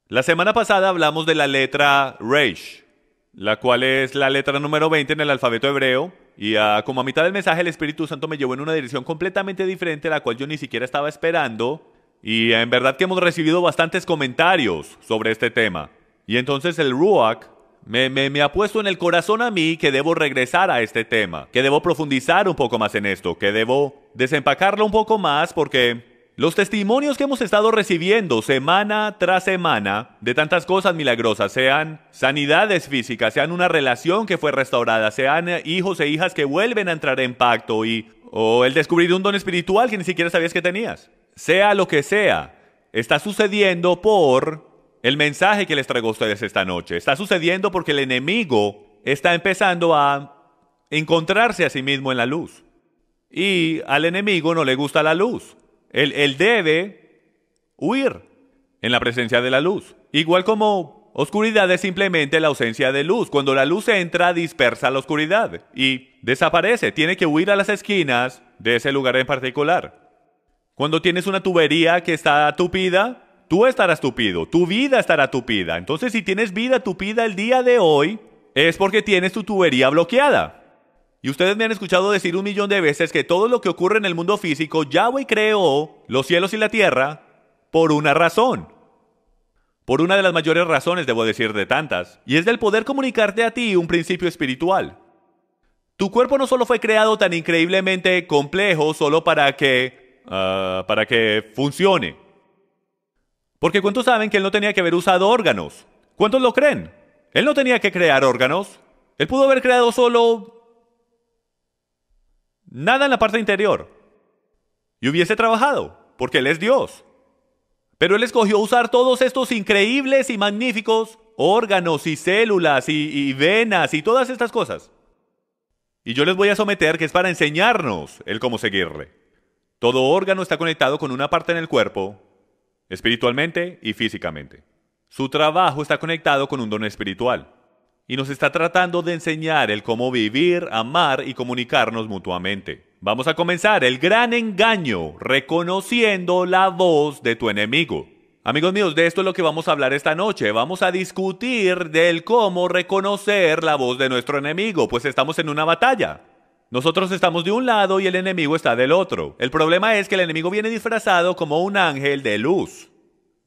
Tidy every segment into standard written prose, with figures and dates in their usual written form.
La semana pasada hablamos de la letra Reish, la cual es la letra número 20 en el alfabeto hebreo, y como a mitad del mensaje el Espíritu Santo me llevó en una dirección completamente diferente, la cual yo ni siquiera estaba esperando, y en verdad que hemos recibido bastantes comentarios sobre este tema. Y entonces el Ruach me ha puesto en el corazón a mí que debo regresar a este tema, que debo profundizar un poco más en esto, que debo desempacarlo un poco más porque los testimonios que hemos estado recibiendo semana tras semana de tantas cosas milagrosas, sean sanidades físicas, sean una relación que fue restaurada, sean hijos e hijas que vuelven a entrar en pacto o el descubrir un don espiritual que ni siquiera sabías que tenías. Sea lo que sea, está sucediendo por el mensaje que les traigo a ustedes esta noche. Está sucediendo porque el enemigo está empezando a encontrarse a sí mismo en la luz. Y al enemigo no le gusta la luz. Él debe huir en la presencia de la luz. Igual como oscuridad es simplemente la ausencia de luz. Cuando la luz entra, dispersa la oscuridad y desaparece. Tiene que huir a las esquinas de ese lugar en particular. Cuando tienes una tubería que está tupida, tú estarás tupido, tu vida estará tupida. Entonces, si tienes vida tupida el día de hoy, es porque tienes tu tubería bloqueada. Y ustedes me han escuchado decir 1.000.000 de veces que todo lo que ocurre en el mundo físico, Yahweh creó los cielos y la tierra por una razón. Por una de las mayores razones, debo decir, de tantas. Y es del poder comunicarte a ti un principio espiritual. Tu cuerpo no solo fue creado tan increíblemente complejo solo para que funcione. Porque ¿cuántos saben que él no tenía que haber usado órganos? ¿Cuántos lo creen? Él no tenía que crear órganos. Él pudo haber creado solo nada en la parte interior. Y hubiese trabajado, porque Él es Dios. Pero Él escogió usar todos estos increíbles y magníficos órganos y células y venas y todas estas cosas. Y yo les voy a someter que es para enseñarnos el cómo seguirle. Todo órgano está conectado con una parte en el cuerpo, espiritualmente y físicamente. Su trabajo está conectado con un don espiritual. Y nos está tratando de enseñar el cómo vivir, amar y comunicarnos mutuamente. Vamos a comenzar el gran engaño, reconociendo la voz de tu enemigo. Amigos míos, de esto es lo que vamos a hablar esta noche. Vamos a discutir del cómo reconocer la voz de nuestro enemigo, pues estamos en una batalla. Nosotros estamos de un lado y el enemigo está del otro. El problema es que el enemigo viene disfrazado como un ángel de luz.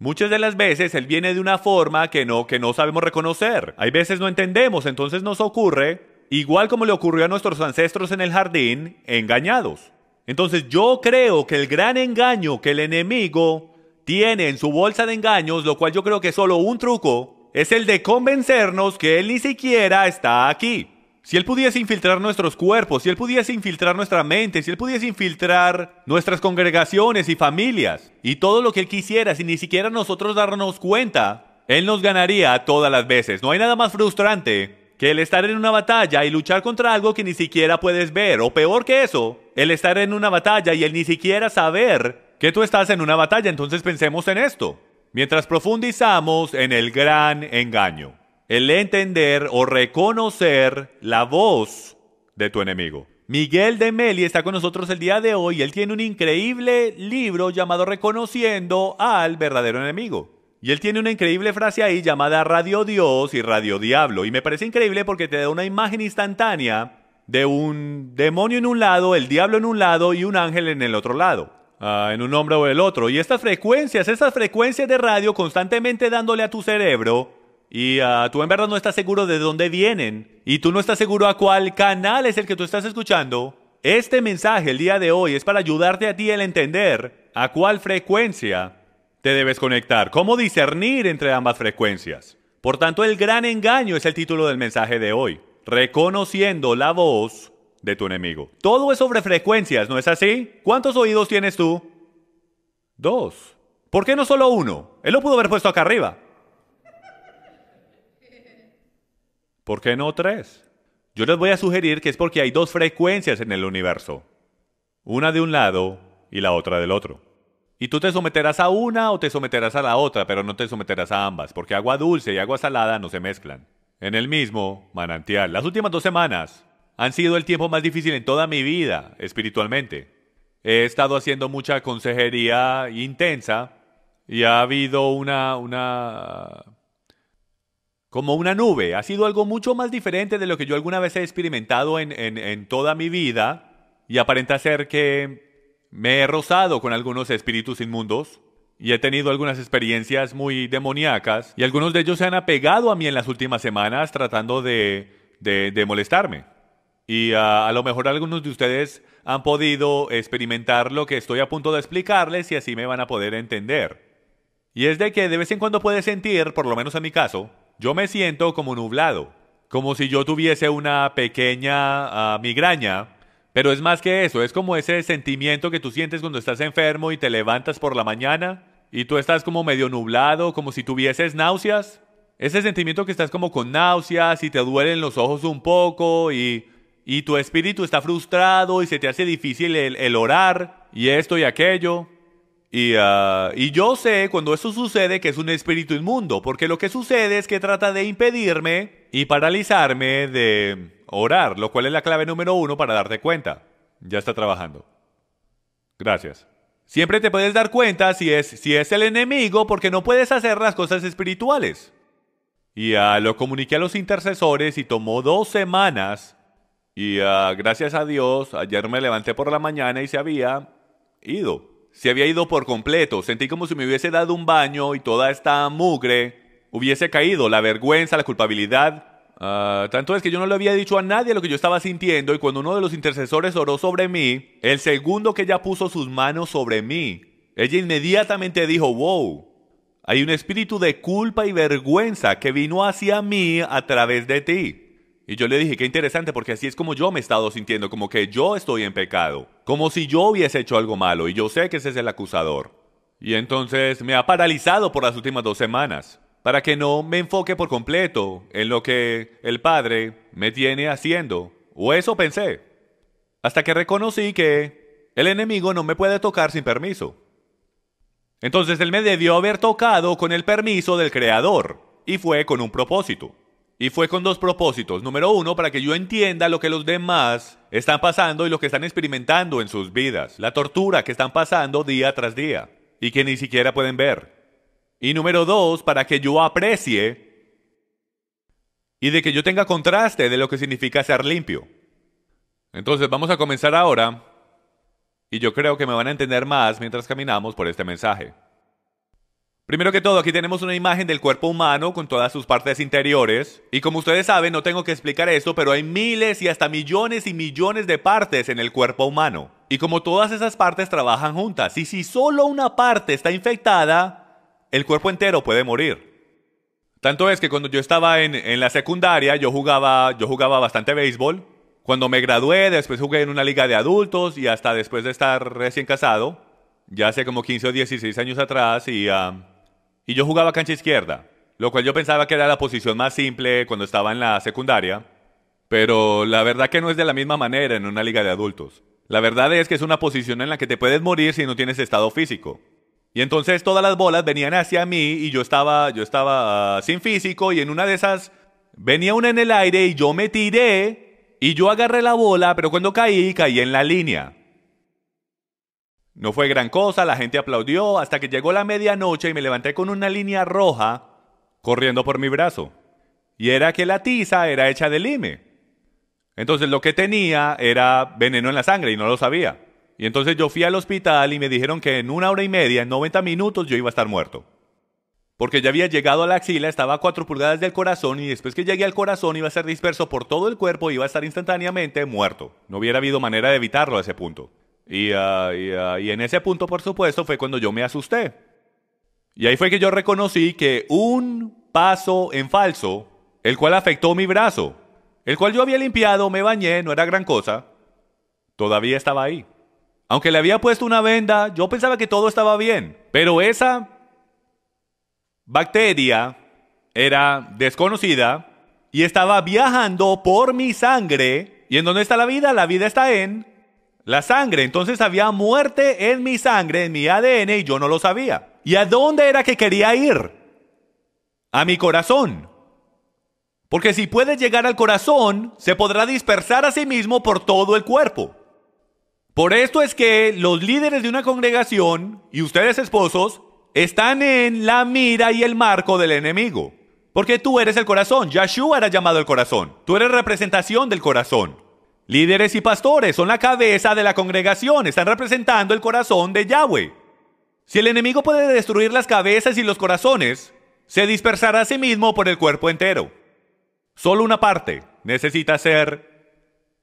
Muchas de las veces él viene de una forma que no sabemos reconocer. Hay veces no entendemos, entonces nos ocurre, igual como le ocurrió a nuestros ancestros en el jardín, engañados. Entonces yo creo que el gran engaño que el enemigo tiene en su bolsa de engaños, lo cual yo creo que es solo un truco, es el de convencernos que él ni siquiera está aquí. Si él pudiese infiltrar nuestros cuerpos, si él pudiese infiltrar nuestra mente, si él pudiese infiltrar nuestras congregaciones y familias, y todo lo que él quisiera, sin ni siquiera nosotros darnos cuenta, él nos ganaría todas las veces. No hay nada más frustrante que el estar en una batalla y luchar contra algo que ni siquiera puedes ver, o peor que eso, el estar en una batalla y el ni siquiera saber que tú estás en una batalla. Entonces pensemos en esto, mientras profundizamos en el gran engaño. El entender o reconocer la voz de tu enemigo. Miguel de Meli está con nosotros el día de hoy. Él tiene un increíble libro llamado Reconociendo al verdadero enemigo. Y él tiene una increíble frase ahí llamada Radio Dios y Radio Diablo. Y me parece increíble porque te da una imagen instantánea de un demonio en un lado, el diablo en un lado y un ángel en el otro lado. En un hombre o el otro. Y estas frecuencias de radio constantemente dándole a tu cerebro. Y tú en verdad no estás seguro de dónde vienen. Y tú no estás seguro a cuál canal es el que tú estás escuchando. Este mensaje el día de hoy es para ayudarte a ti a entender a cuál frecuencia te debes conectar. Cómo discernir entre ambas frecuencias. Por tanto, el gran engaño es el título del mensaje de hoy. Reconociendo la voz de tu enemigo. Todo es sobre frecuencias, ¿no es así? ¿Cuántos oídos tienes tú? 2. ¿Por qué no solo uno? Él lo pudo haber puesto acá arriba. ¿Por qué no 3? Yo les voy a sugerir que es porque hay 2 frecuencias en el universo. Una de un lado y la otra del otro. Y tú te someterás a una o te someterás a la otra, pero no te someterás a ambas, porque agua dulce y agua salada no se mezclan. En el mismo manantial. Las últimas 2 semanas han sido el tiempo más difícil en toda mi vida, espiritualmente. He estado haciendo mucha consejería intensa y ha habido como una nube. Ha sido algo mucho más diferente de lo que yo alguna vez he experimentado en toda mi vida, y aparenta ser que me he rozado con algunos espíritus inmundos y he tenido algunas experiencias muy demoníacas, y algunos de ellos se han apegado a mí en las últimas semanas tratando de molestarme. Y a lo mejor algunos de ustedes han podido experimentar lo que estoy a punto de explicarles y así me van a poder entender. Y es de que de vez en cuando puedes sentir, por lo menos en mi caso, yo me siento como nublado, como si yo tuviese una pequeña migraña, pero es más que eso, es como ese sentimiento que tú sientes cuando estás enfermo y te levantas por la mañana y tú estás como medio nublado, como si tuvieses náuseas. Ese sentimiento que estás como con náuseas y te duelen los ojos un poco y tu espíritu está frustrado y se te hace difícil el orar y esto y aquello. Y yo sé cuando eso sucede que es un espíritu inmundo, porque lo que sucede es que trata de impedirme y paralizarme de orar, lo cual es la clave número 1 para darte cuenta. Ya está trabajando. Gracias. Siempre te puedes dar cuenta si es el enemigo porque no puedes hacer las cosas espirituales. Y lo comuniqué a los intercesores y tomó 2 semanas. Y gracias a Dios, ayer me levanté por la mañana y se había ido. Se había ido por completo. Sentí como si me hubiese dado un baño y toda esta mugre hubiese caído. La vergüenza, la culpabilidad. Tanto es que yo no le había dicho a nadie lo que yo estaba sintiendo, y cuando uno de los intercesores oró sobre mí, el segundo que ella puso sus manos sobre mí, ella inmediatamente dijo, wow, hay un espíritu de culpa y vergüenza que vino hacia mí a través de ti. Y yo le dije, qué interesante, porque así es como yo me he estado sintiendo, como que yo estoy en pecado, como si yo hubiese hecho algo malo, y yo sé que ese es el acusador. Y entonces me ha paralizado por las últimas 2 semanas, para que no me enfoque por completo en lo que el Padre me tiene haciendo, o eso pensé, hasta que reconocí que el enemigo no me puede tocar sin permiso. Entonces él me debió haber tocado con el permiso del Creador, y fue con un propósito. Y fue con 2 propósitos. Número 1, para que yo entienda lo que los demás están pasando y lo que están experimentando en sus vidas. La tortura que están pasando día tras día y que ni siquiera pueden ver. Y número 2, para que yo aprecie y de que yo tenga contraste de lo que significa ser limpio. Entonces vamos a comenzar ahora, y yo creo que me van a entender más mientras caminamos por este mensaje. Primero que todo, aquí tenemos una imagen del cuerpo humano con todas sus partes interiores. Y como ustedes saben, no tengo que explicar esto, pero hay miles y hasta millones y millones de partes en el cuerpo humano. Y como todas esas partes trabajan juntas, y si solo una parte está infectada, el cuerpo entero puede morir. Tanto es que cuando yo estaba en la secundaria, yo jugaba bastante béisbol. Cuando me gradué, después jugué en una liga de adultos y hasta después de estar recién casado, ya hace como 15 o 16 años atrás, y yo jugaba cancha izquierda, lo cual yo pensaba que era la posición más simple cuando estaba en la secundaria, pero la verdad que no es de la misma manera en una liga de adultos. La verdad es que es una posición en la que te puedes morir si no tienes estado físico. Y entonces todas las bolas venían hacia mí y yo estaba sin físico, y en una de esas venía una en el aire y yo me tiré y yo agarré la bola, pero cuando caí en la línea. No fue gran cosa, la gente aplaudió hasta que llegó la medianoche y me levanté con una línea roja corriendo por mi brazo. Y era que la tiza era hecha de lime. Entonces lo que tenía era veneno en la sangre y no lo sabía. Y entonces yo fui al hospital y me dijeron que en 1 hora y media, en 90 minutos, yo iba a estar muerto. Porque ya había llegado a la axila, estaba a 4 pulgadas del corazón, y después que llegué al corazón iba a ser disperso por todo el cuerpo y iba a estar instantáneamente muerto. No hubiera habido manera de evitarlo a ese punto. Y en ese punto, por supuesto, fue cuando yo me asusté. Y ahí fue que yo reconocí que un paso en falso, el cual afectó mi brazo, el cual yo había limpiado, me bañé, no era gran cosa, todavía estaba ahí. Aunque le había puesto una venda, yo pensaba que todo estaba bien. Pero esa bacteria era desconocida y estaba viajando por mi sangre. ¿Y en dónde está la vida? La vida está en la sangre. Entonces había muerte en mi sangre, en mi ADN, y yo no lo sabía. ¿Y a dónde era que quería ir? A mi corazón. Porque si puede llegar al corazón, se podrá dispersar a sí mismo por todo el cuerpo. Por esto es que los líderes de una congregación y ustedes esposos están en la mira y el marco del enemigo. Porque tú eres el corazón. Yahshua era llamado el corazón. Tú eres representación del corazón. Líderes y pastores son la cabeza de la congregación. Están representando el corazón de Yahweh. Si el enemigo puede destruir las cabezas y los corazones, se dispersará a sí mismo por el cuerpo entero. Solo una parte necesita ser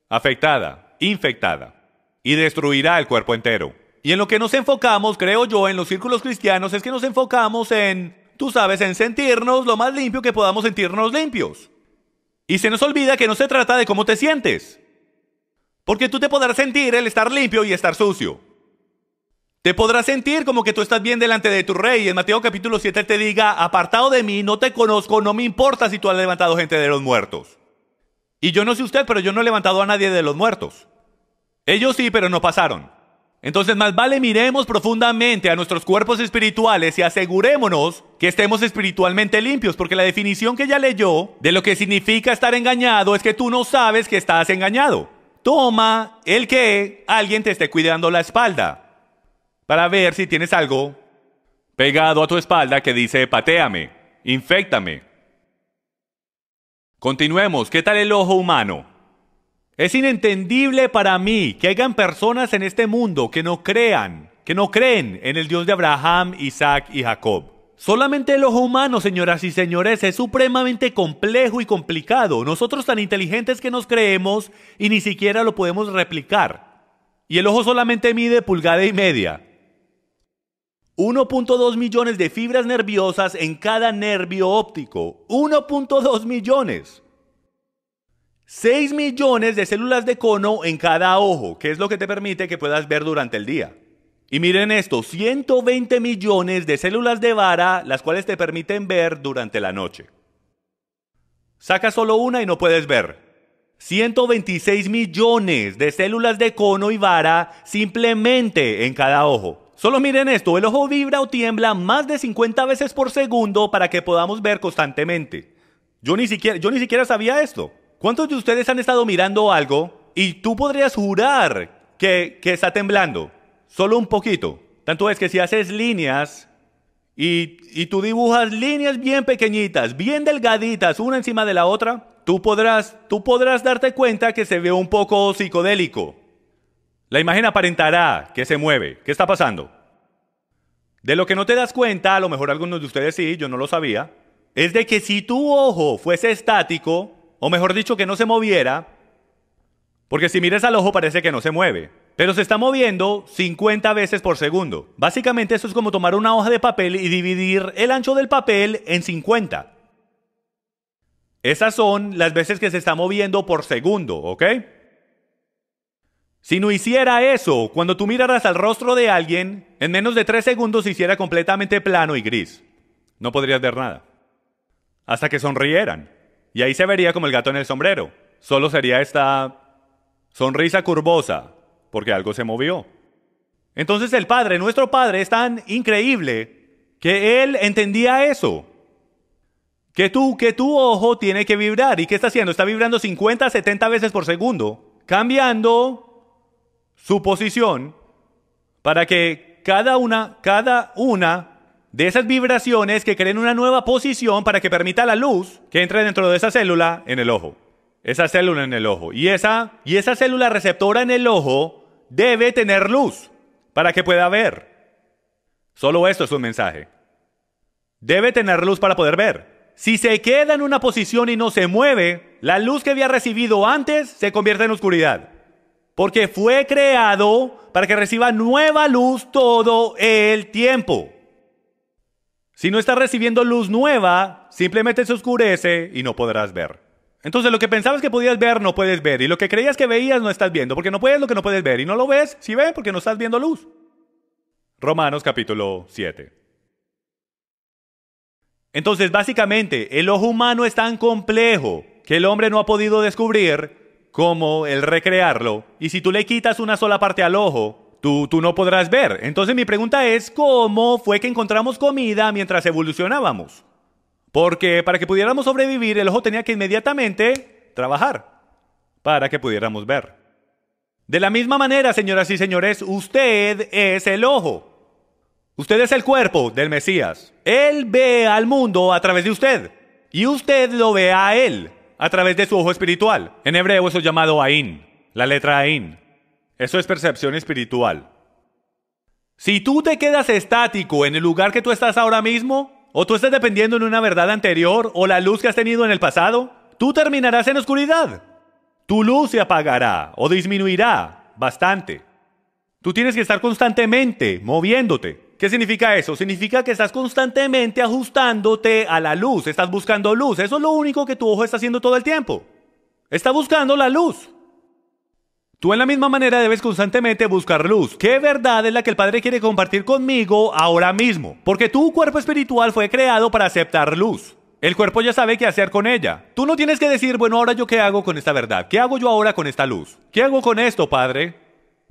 afectada, infectada, y destruirá el cuerpo entero. Y en lo que nos enfocamos, creo yo, en los círculos cristianos, es que nos enfocamos en, tú sabes, en sentirnos lo más limpio que podamos sentirnos limpios. Y se nos olvida que no se trata de cómo te sientes. Porque tú te podrás sentir el estar limpio y estar sucio. Te podrás sentir como que tú estás bien delante de tu rey. Y en Mateo capítulo 7 te diga, apartado de mí, no te conozco, no me importa si tú has levantado gente de los muertos. Y yo no sé usted, pero yo no he levantado a nadie de los muertos. Ellos sí, pero no pasaron. Entonces más vale miremos profundamente a nuestros cuerpos espirituales y asegurémonos que estemos espiritualmente limpios, porque la definición que ella leyó de lo que significa estar engañado es que tú no sabes que estás engañado. Toma el que alguien te esté cuidando la espalda para ver si tienes algo pegado a tu espalda que dice patéame, inféctame. Continuemos. ¿Qué tal el ojo humano? Es inentendible para mí que hayan personas en este mundo que no creen en el Dios de Abraham, Isaac y Jacob. Solamente el ojo humano, señoras y señores, es supremamente complejo y complicado. Nosotros tan inteligentes que nos creemos y ni siquiera lo podemos replicar. Y el ojo solamente mide 1,5 pulgadas. 1.2 millones de fibras nerviosas en cada nervio óptico. 1.2 millones. 6 millones de células de cono en cada ojo, que es lo que te permite que puedas ver durante el día. Y miren esto, 120 millones de células de vara, las cuales te permiten ver durante la noche. Saca solo una y no puedes ver. 126 millones de células de cono y vara simplemente en cada ojo. Solo miren esto, el ojo vibra o tiembla más de 50 veces por segundo para que podamos ver constantemente. Yo ni siquiera sabía esto. ¿Cuántos de ustedes han estado mirando algo y tú podrías jurar que está temblando? Solo un poquito. Tanto es que si haces líneas y tú dibujas líneas bien pequeñitas, bien delgaditas, una encima de la otra, tú podrás darte cuenta que se ve un poco psicodélico. La imagen aparentará que se mueve. ¿Qué está pasando? De lo que no te das cuenta, a lo mejor algunos de ustedes sí, yo no lo sabía, es de que si tu ojo fuese estático, o mejor dicho, que no se moviera, porque si miras al ojo parece que no se mueve, pero se está moviendo 50 veces por segundo. Básicamente eso es como tomar una hoja de papel y dividir el ancho del papel en 50. Esas son las veces que se está moviendo por segundo, ¿ok? Si no hiciera eso, cuando tú miraras al rostro de alguien, en menos de 3 segundos se hiciera completamente plano y gris. No podrías ver nada. Hasta que sonrieran. Y ahí se vería como el gato en el sombrero. Solo sería esta sonrisa curvosa, porque algo se movió. Entonces el Padre, nuestro Padre, es tan increíble que Él entendía eso. Que tu ojo tiene que vibrar. ¿Y qué está haciendo? Está vibrando 50, 70 veces por segundo, cambiando su posición para que cada una de esas vibraciones que creen una nueva posición para que permita la luz que entre dentro de esa célula en el ojo. Esa célula en el ojo. Y esa célula receptora en el ojo debe tener luz para que pueda ver. Solo esto es un mensaje. Debe tener luz para poder ver. Si se queda en una posición y no se mueve, la luz que había recibido antes se convierte en oscuridad. Porque fue creado para que reciba nueva luz todo el tiempo. Si no estás recibiendo luz nueva, simplemente se oscurece y no podrás ver. Entonces lo que pensabas que podías ver, no puedes ver. Y lo que creías que veías, no estás viendo. Porque no puedes lo que no puedes ver. Y no lo ves, sí ves, porque no estás viendo luz. Romanos capítulo 7. Entonces, básicamente, el ojo humano es tan complejo que el hombre no ha podido descubrir cómo el recrearlo. Y si tú le quitas una sola parte al ojo, tú no podrás ver. Entonces mi pregunta es, ¿cómo fue que encontramos comida mientras evolucionábamos? Porque para que pudiéramos sobrevivir, el ojo tenía que inmediatamente trabajar para que pudiéramos ver. De la misma manera, señoras y señores, usted es el ojo. Usted es el cuerpo del Mesías. Él ve al mundo a través de usted. Y usted lo ve a Él a través de su ojo espiritual. En hebreo eso es llamado Ain, la letra Ain. Eso es percepción espiritual. Si tú te quedas estático en el lugar que tú estás ahora mismo, o tú estás dependiendo en una verdad anterior, o la luz que has tenido en el pasado, tú terminarás en oscuridad. Tu luz se apagará o disminuirá bastante. Tú tienes que estar constantemente moviéndote. ¿Qué significa eso? Significa que estás constantemente ajustándote a la luz, estás buscando luz. Eso es lo único que tu ojo está haciendo todo el tiempo. Está buscando la luz. Tú en la misma manera debes constantemente buscar luz. ¿Qué verdad es la que el Padre quiere compartir conmigo ahora mismo? Porque tu cuerpo espiritual fue creado para aceptar luz. El cuerpo ya sabe qué hacer con ella. Tú no tienes que decir, bueno, ahora yo qué hago con esta verdad. ¿Qué hago yo ahora con esta luz? ¿Qué hago con esto, Padre?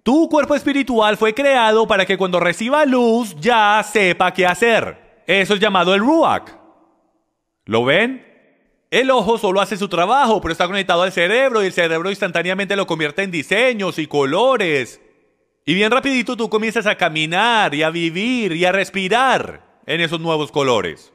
Tu cuerpo espiritual fue creado para que cuando reciba luz ya sepa qué hacer. Eso es llamado el Ruach. ¿Lo ven? El ojo solo hace su trabajo, pero está conectado al cerebro y el cerebro instantáneamente lo convierte en diseños y colores. Y bien rapidito tú comienzas a caminar y a vivir y a respirar en esos nuevos colores.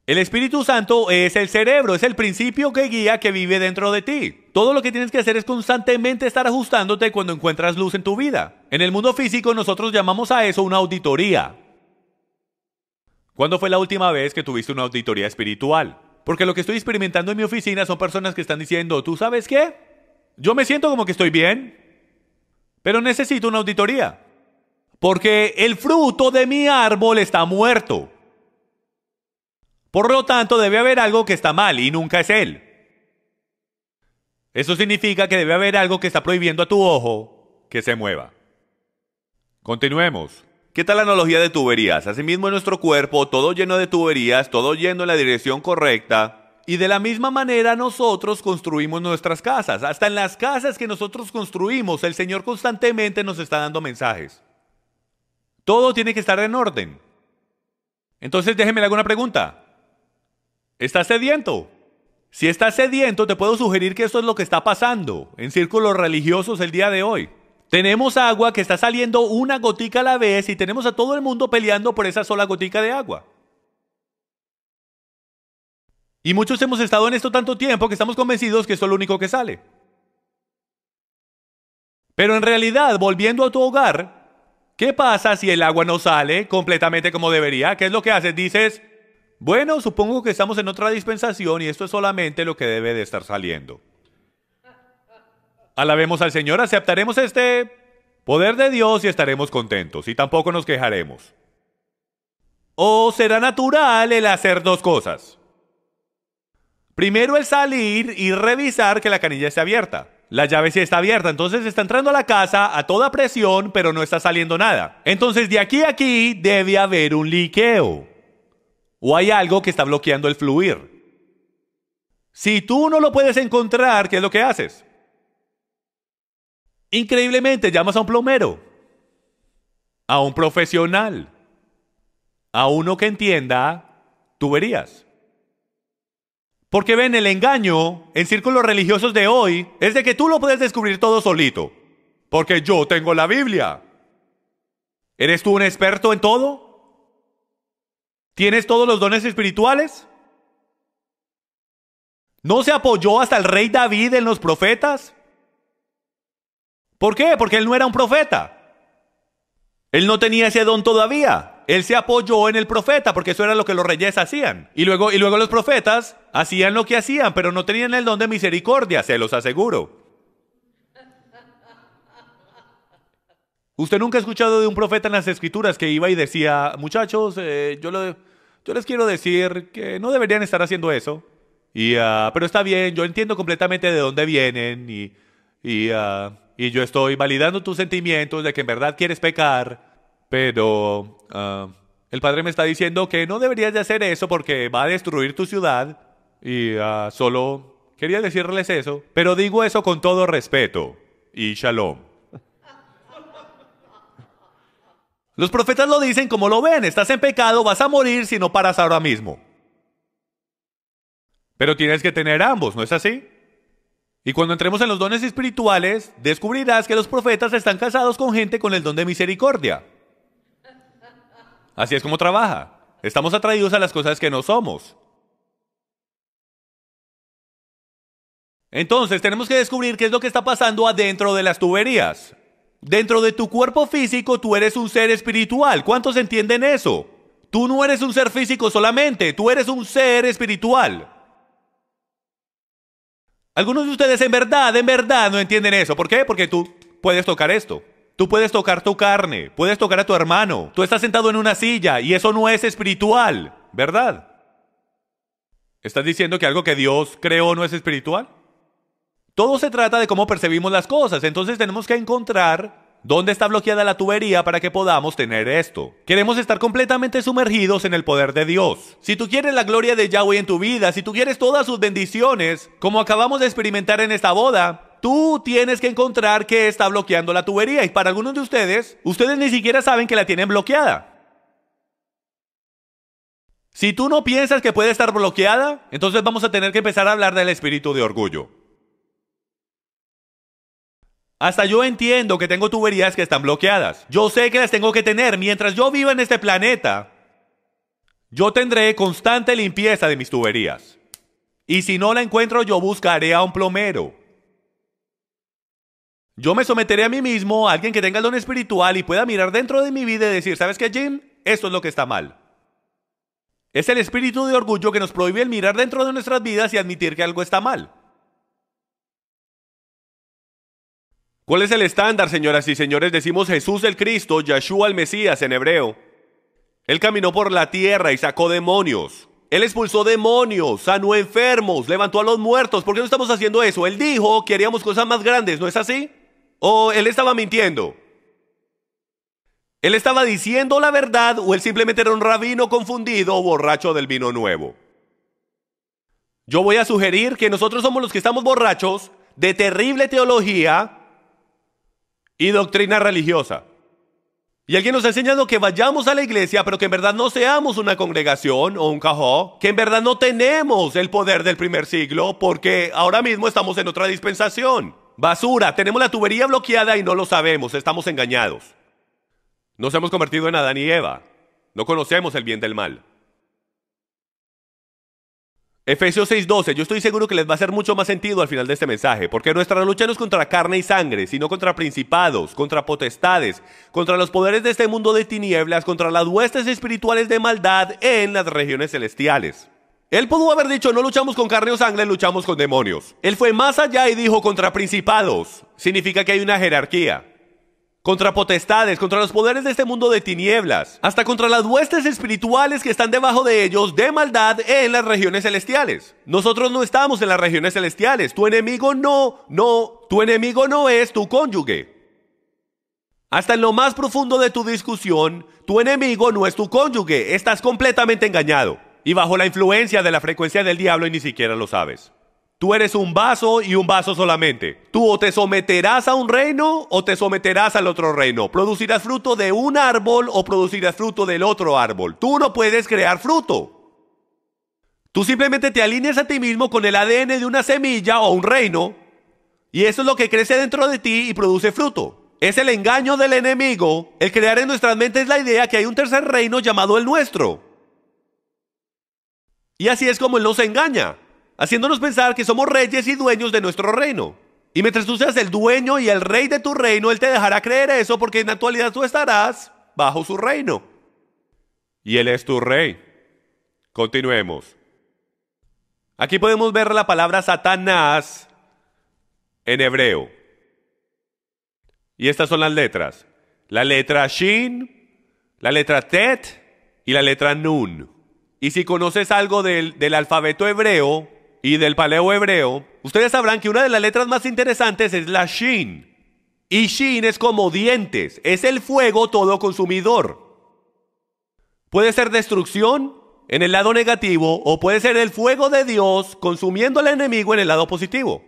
El Espíritu Santo es el cerebro, es el principio que guía que vive dentro de ti. Todo lo que tienes que hacer es constantemente estar ajustándote cuando encuentras luz en tu vida. En el mundo físico nosotros llamamos a eso una auditoría. ¿Cuándo fue la última vez que tuviste una auditoría espiritual? Porque lo que estoy experimentando en mi oficina son personas que están diciendo, ¿tú sabes qué? Yo me siento como que estoy bien, pero necesito una auditoría. Porque el fruto de mi árbol está muerto. Por lo tanto, debe haber algo que está mal y nunca es él. Eso significa que debe haber algo que está prohibiendo a tu ojo que se mueva. Continuemos. ¿Qué tal la analogía de tuberías? Asimismo en nuestro cuerpo, todo lleno de tuberías, todo yendo en la dirección correcta. Y de la misma manera nosotros construimos nuestras casas. Hasta en las casas que nosotros construimos, el Señor constantemente nos está dando mensajes. Todo tiene que estar en orden. Entonces déjeme alguna pregunta. ¿Estás sediento? Si estás sediento, te puedo sugerir que esto es lo que está pasando en círculos religiosos el día de hoy. Tenemos agua que está saliendo una gotica a la vez y tenemos a todo el mundo peleando por esa sola gotica de agua. Y muchos hemos estado en esto tanto tiempo que estamos convencidos que eso es lo único que sale. Pero en realidad, volviendo a tu hogar, ¿qué pasa si el agua no sale completamente como debería? ¿Qué es lo que haces? Dices, bueno, supongo que estamos en otra dispensación y esto es solamente lo que debe de estar saliendo. Alabemos al Señor, aceptaremos este poder de Dios y estaremos contentos y tampoco nos quejaremos. O será natural el hacer dos cosas. Primero el salir y revisar que la canilla esté abierta. La llave sí está abierta, entonces está entrando a la casa a toda presión, pero no está saliendo nada. Entonces de aquí a aquí debe haber un liqueo. O hay algo que está bloqueando el fluir. Si tú no lo puedes encontrar, ¿qué es lo que haces? Increíblemente llamas a un plomero, a un profesional, a uno que entienda tuberías. Porque ven, el engaño en círculos religiosos de hoy es de que tú lo puedes descubrir todo solito. Porque yo tengo la Biblia. ¿Eres tú un experto en todo? ¿Tienes todos los dones espirituales? ¿No se apoyó hasta el rey David en los profetas? ¿Por qué? Porque él no era un profeta. Él no tenía ese don todavía. Él se apoyó en el profeta porque eso era lo que los reyes hacían. Y luego los profetas hacían lo que hacían, pero no tenían el don de misericordia, se los aseguro. ¿Usted nunca ha escuchado de un profeta en las escrituras que iba y decía, muchachos, yo les quiero decir que no deberían estar haciendo eso? Pero está bien, yo entiendo completamente de dónde vienen y yo estoy validando tus sentimientos de que en verdad quieres pecar, pero el Padre me está diciendo que no deberías de hacer eso porque va a destruir tu ciudad y solo quería decirles eso, pero digo eso con todo respeto y shalom. Los profetas lo dicen como lo ven, estás en pecado, vas a morir si no paras ahora mismo. Pero tienes que tener ambos, ¿no es así? Y cuando entremos en los dones espirituales, descubrirás que los profetas están casados con gente con el don de misericordia. Así es como trabaja. Estamos atraídos a las cosas que no somos. Entonces tenemos que descubrir qué es lo que está pasando adentro de las tuberías. Dentro de tu cuerpo físico tú eres un ser espiritual. ¿Cuántos entienden eso? Tú no eres un ser físico solamente, tú eres un ser espiritual. Algunos de ustedes en verdad no entienden eso. ¿Por qué? Porque tú puedes tocar esto. Tú puedes tocar tu carne, puedes tocar a tu hermano. Tú estás sentado en una silla y eso no es espiritual, ¿verdad? ¿Estás diciendo que algo que Dios creó no es espiritual? Todo se trata de cómo percibimos las cosas, entonces tenemos que encontrar dónde está bloqueada la tubería para que podamos tener esto. Queremos estar completamente sumergidos en el poder de Dios. Si tú quieres la gloria de Yahweh en tu vida, si tú quieres todas sus bendiciones, como acabamos de experimentar en esta boda, tú tienes que encontrar qué está bloqueando la tubería. Y para algunos de ustedes ni siquiera saben que la tienen bloqueada. Si tú no piensas que puede estar bloqueada, entonces vamos a tener que empezar a hablar del espíritu de orgullo. Hasta yo entiendo que tengo tuberías que están bloqueadas. Yo sé que las tengo que tener. Mientras yo viva en este planeta, yo tendré constante limpieza de mis tuberías. Y si no la encuentro, yo buscaré a un plomero. Yo me someteré a mí mismo, a alguien que tenga el don espiritual y pueda mirar dentro de mi vida y decir, ¿sabes qué, Jim? Esto es lo que está mal. Es el espíritu de orgullo que nos prohíbe el mirar dentro de nuestras vidas y admitir que algo está mal. ¿Cuál es el estándar, señoras y señores? Decimos Jesús el Cristo, Yahshua el Mesías en hebreo. Él caminó por la tierra y sacó demonios. Él expulsó demonios, sanó enfermos, levantó a los muertos. ¿Por qué no estamos haciendo eso? Él dijo que haríamos cosas más grandes, ¿no es así? ¿O él estaba mintiendo? ¿Él estaba diciendo la verdad o él simplemente era un rabino confundido o borracho del vino nuevo? Yo voy a sugerir que nosotros somos los que estamos borrachos de terrible teología y doctrina religiosa. Y alguien nos ha enseñado que vayamos a la iglesia, pero que en verdad no seamos una congregación o un cajó, que en verdad no tenemos el poder del primer siglo, porque ahora mismo estamos en otra dispensación. Basura, tenemos la tubería bloqueada y no lo sabemos, estamos engañados. Nos hemos convertido en Adán y Eva. No conocemos el bien del mal. Efesios 6:12, yo estoy seguro que les va a hacer mucho más sentido al final de este mensaje, porque nuestra lucha no es contra carne y sangre, sino contra principados, contra potestades, contra los poderes de este mundo de tinieblas, contra las huestes espirituales de maldad en las regiones celestiales. Él pudo haber dicho, no luchamos con carne o sangre, luchamos con demonios. Él fue más allá y dijo contra principados, significa que hay una jerarquía. Contra potestades, contra los poderes de este mundo de tinieblas, hasta contra las huestes espirituales que están debajo de ellos de maldad en las regiones celestiales. Nosotros no estamos en las regiones celestiales. Tu enemigo tu enemigo no es tu cónyuge. Hasta en lo más profundo de tu discusión, tu enemigo no es tu cónyuge. Estás completamente engañado y bajo la influencia de la frecuencia del diablo y ni siquiera lo sabes. Tú eres un vaso y un vaso solamente. Tú o te someterás a un reino o te someterás al otro reino. Producirás fruto de un árbol o producirás fruto del otro árbol. Tú no puedes crear fruto. Tú simplemente te alineas a ti mismo con el ADN de una semilla o un reino y eso es lo que crece dentro de ti y produce fruto. Es el engaño del enemigo. El crear en nuestras mentes la idea que hay un tercer reino llamado el nuestro. Y así es como él nos engaña, haciéndonos pensar que somos reyes y dueños de nuestro reino. Y mientras tú seas el dueño y el rey de tu reino, él te dejará creer eso porque en la actualidad tú estarás bajo su reino. Y él es tu rey. Continuemos. Aquí podemos ver la palabra Satanás en hebreo. Y estas son las letras. La letra Shin, la letra Tet y la letra Nun. Y si conoces algo del alfabeto hebreo y del paleo hebreo, ustedes sabrán que una de las letras más interesantes es la Shin. Y Shin es como dientes, es el fuego todo consumidor. Puede ser destrucción en el lado negativo o puede ser el fuego de Dios consumiendo al enemigo en el lado positivo.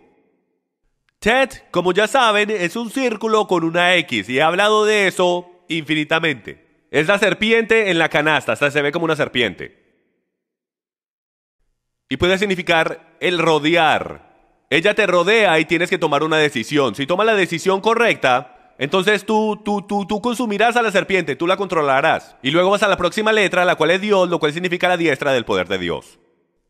Tet, como ya saben, es un círculo con una X y he hablado de eso infinitamente. Es la serpiente en la canasta, hasta se ve como una serpiente. Y puede significar el rodear. Ella te rodea y tienes que tomar una decisión. Si tomas la decisión correcta, Entonces tú consumirás a la serpiente, tú la controlarás. Y luego vas a la próxima letra, la cual es Dios, lo cual significa la diestra del poder de Dios.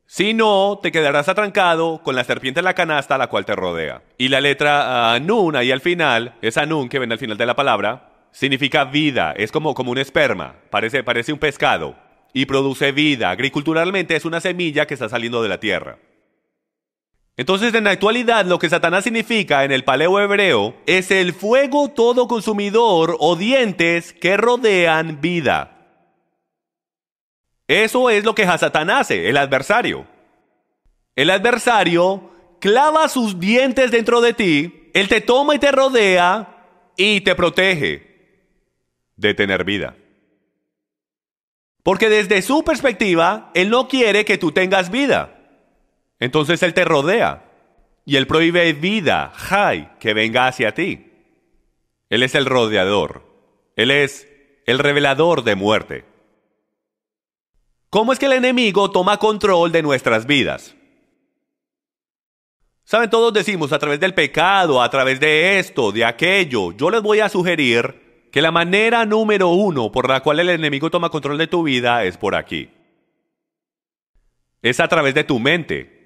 Si no, te quedarás atrancado con la serpiente en la canasta, la cual te rodea. Y la letra Nun, ahí al final, esa Nun que ven al final de la palabra, significa vida, es como un esperma, parece un pescado. Y produce vida, agriculturalmente es una semilla que está saliendo de la tierra. Entonces, en la actualidad, lo que Satanás significa en el paleo hebreo es el fuego todo consumidor o dientes que rodean vida. Eso es lo que Hasatán hace, el adversario. El adversario clava sus dientes dentro de ti, él te toma y te rodea y te protege de tener vida. Porque desde su perspectiva, él no quiere que tú tengas vida. Entonces él te rodea y él prohíbe vida, Jai, que venga hacia ti. Él es el rodeador. Él es el revelador de muerte. ¿Cómo es que el enemigo toma control de nuestras vidas? Saben, todos decimos a través del pecado, a través de esto, de aquello. Yo les voy a sugerir que la manera número 1 por la cual el enemigo toma control de tu vida es por aquí. Es a través de tu mente.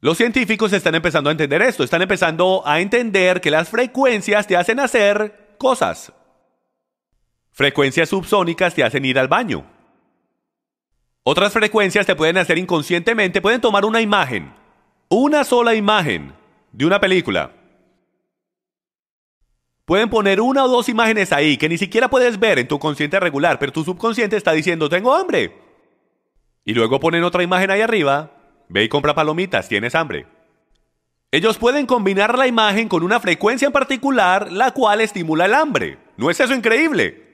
Los científicos están empezando a entender esto, están empezando a entender que las frecuencias te hacen hacer cosas. Frecuencias subsónicas te hacen ir al baño. Otras frecuencias te pueden hacer inconscientemente, pueden tomar una imagen, una sola imagen de una película. Pueden poner 1 o 2 imágenes ahí que ni siquiera puedes ver en tu consciente regular, pero tu subconsciente está diciendo, tengo hambre. Y luego ponen otra imagen ahí arriba. Ve y compra palomitas, tienes hambre. Ellos pueden combinar la imagen con una frecuencia en particular, la cual estimula el hambre. ¿No es eso increíble?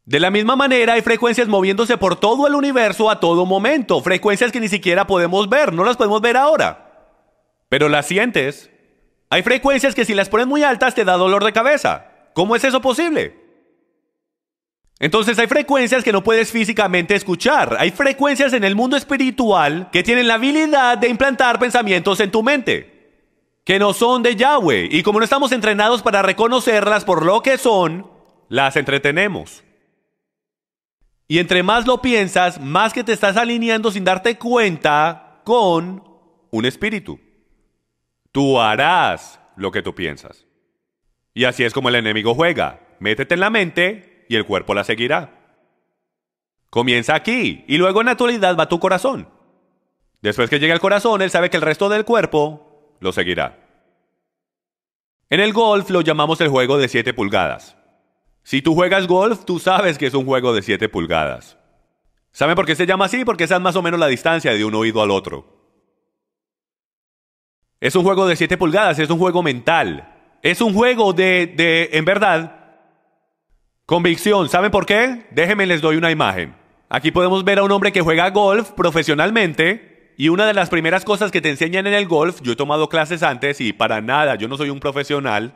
De la misma manera, hay frecuencias moviéndose por todo el universo a todo momento. Frecuencias que ni siquiera podemos ver, no las podemos ver ahora. Pero las sientes. Hay frecuencias que si las pones muy altas te da dolor de cabeza. ¿Cómo es eso posible? Entonces hay frecuencias que no puedes físicamente escuchar. Hay frecuencias en el mundo espiritual que tienen la habilidad de implantar pensamientos en tu mente, que no son de Yahweh. Y como no estamos entrenados para reconocerlas por lo que son, las entretenemos. Y entre más lo piensas, más que te estás alineando sin darte cuenta con un espíritu. Tú harás lo que tú piensas. Y así es como el enemigo juega. Métete en la mente y el cuerpo la seguirá. Comienza aquí y luego en la actualidad va tu corazón. Después que llegue al corazón, él sabe que el resto del cuerpo lo seguirá. En el golf lo llamamos el juego de 7 pulgadas. Si tú juegas golf, tú sabes que es un juego de 7 pulgadas. ¿Saben por qué se llama así? Porque esa es más o menos la distancia de un oído al otro. Es un juego de 7 pulgadas, es un juego mental. Es un juego en verdad, convicción. ¿Saben por qué? Déjenme les doy una imagen. Aquí podemos ver a un hombre que juega golf profesionalmente y una de las primeras cosas que te enseñan en el golf, yo he tomado clases antes y para nada, yo no soy un profesional,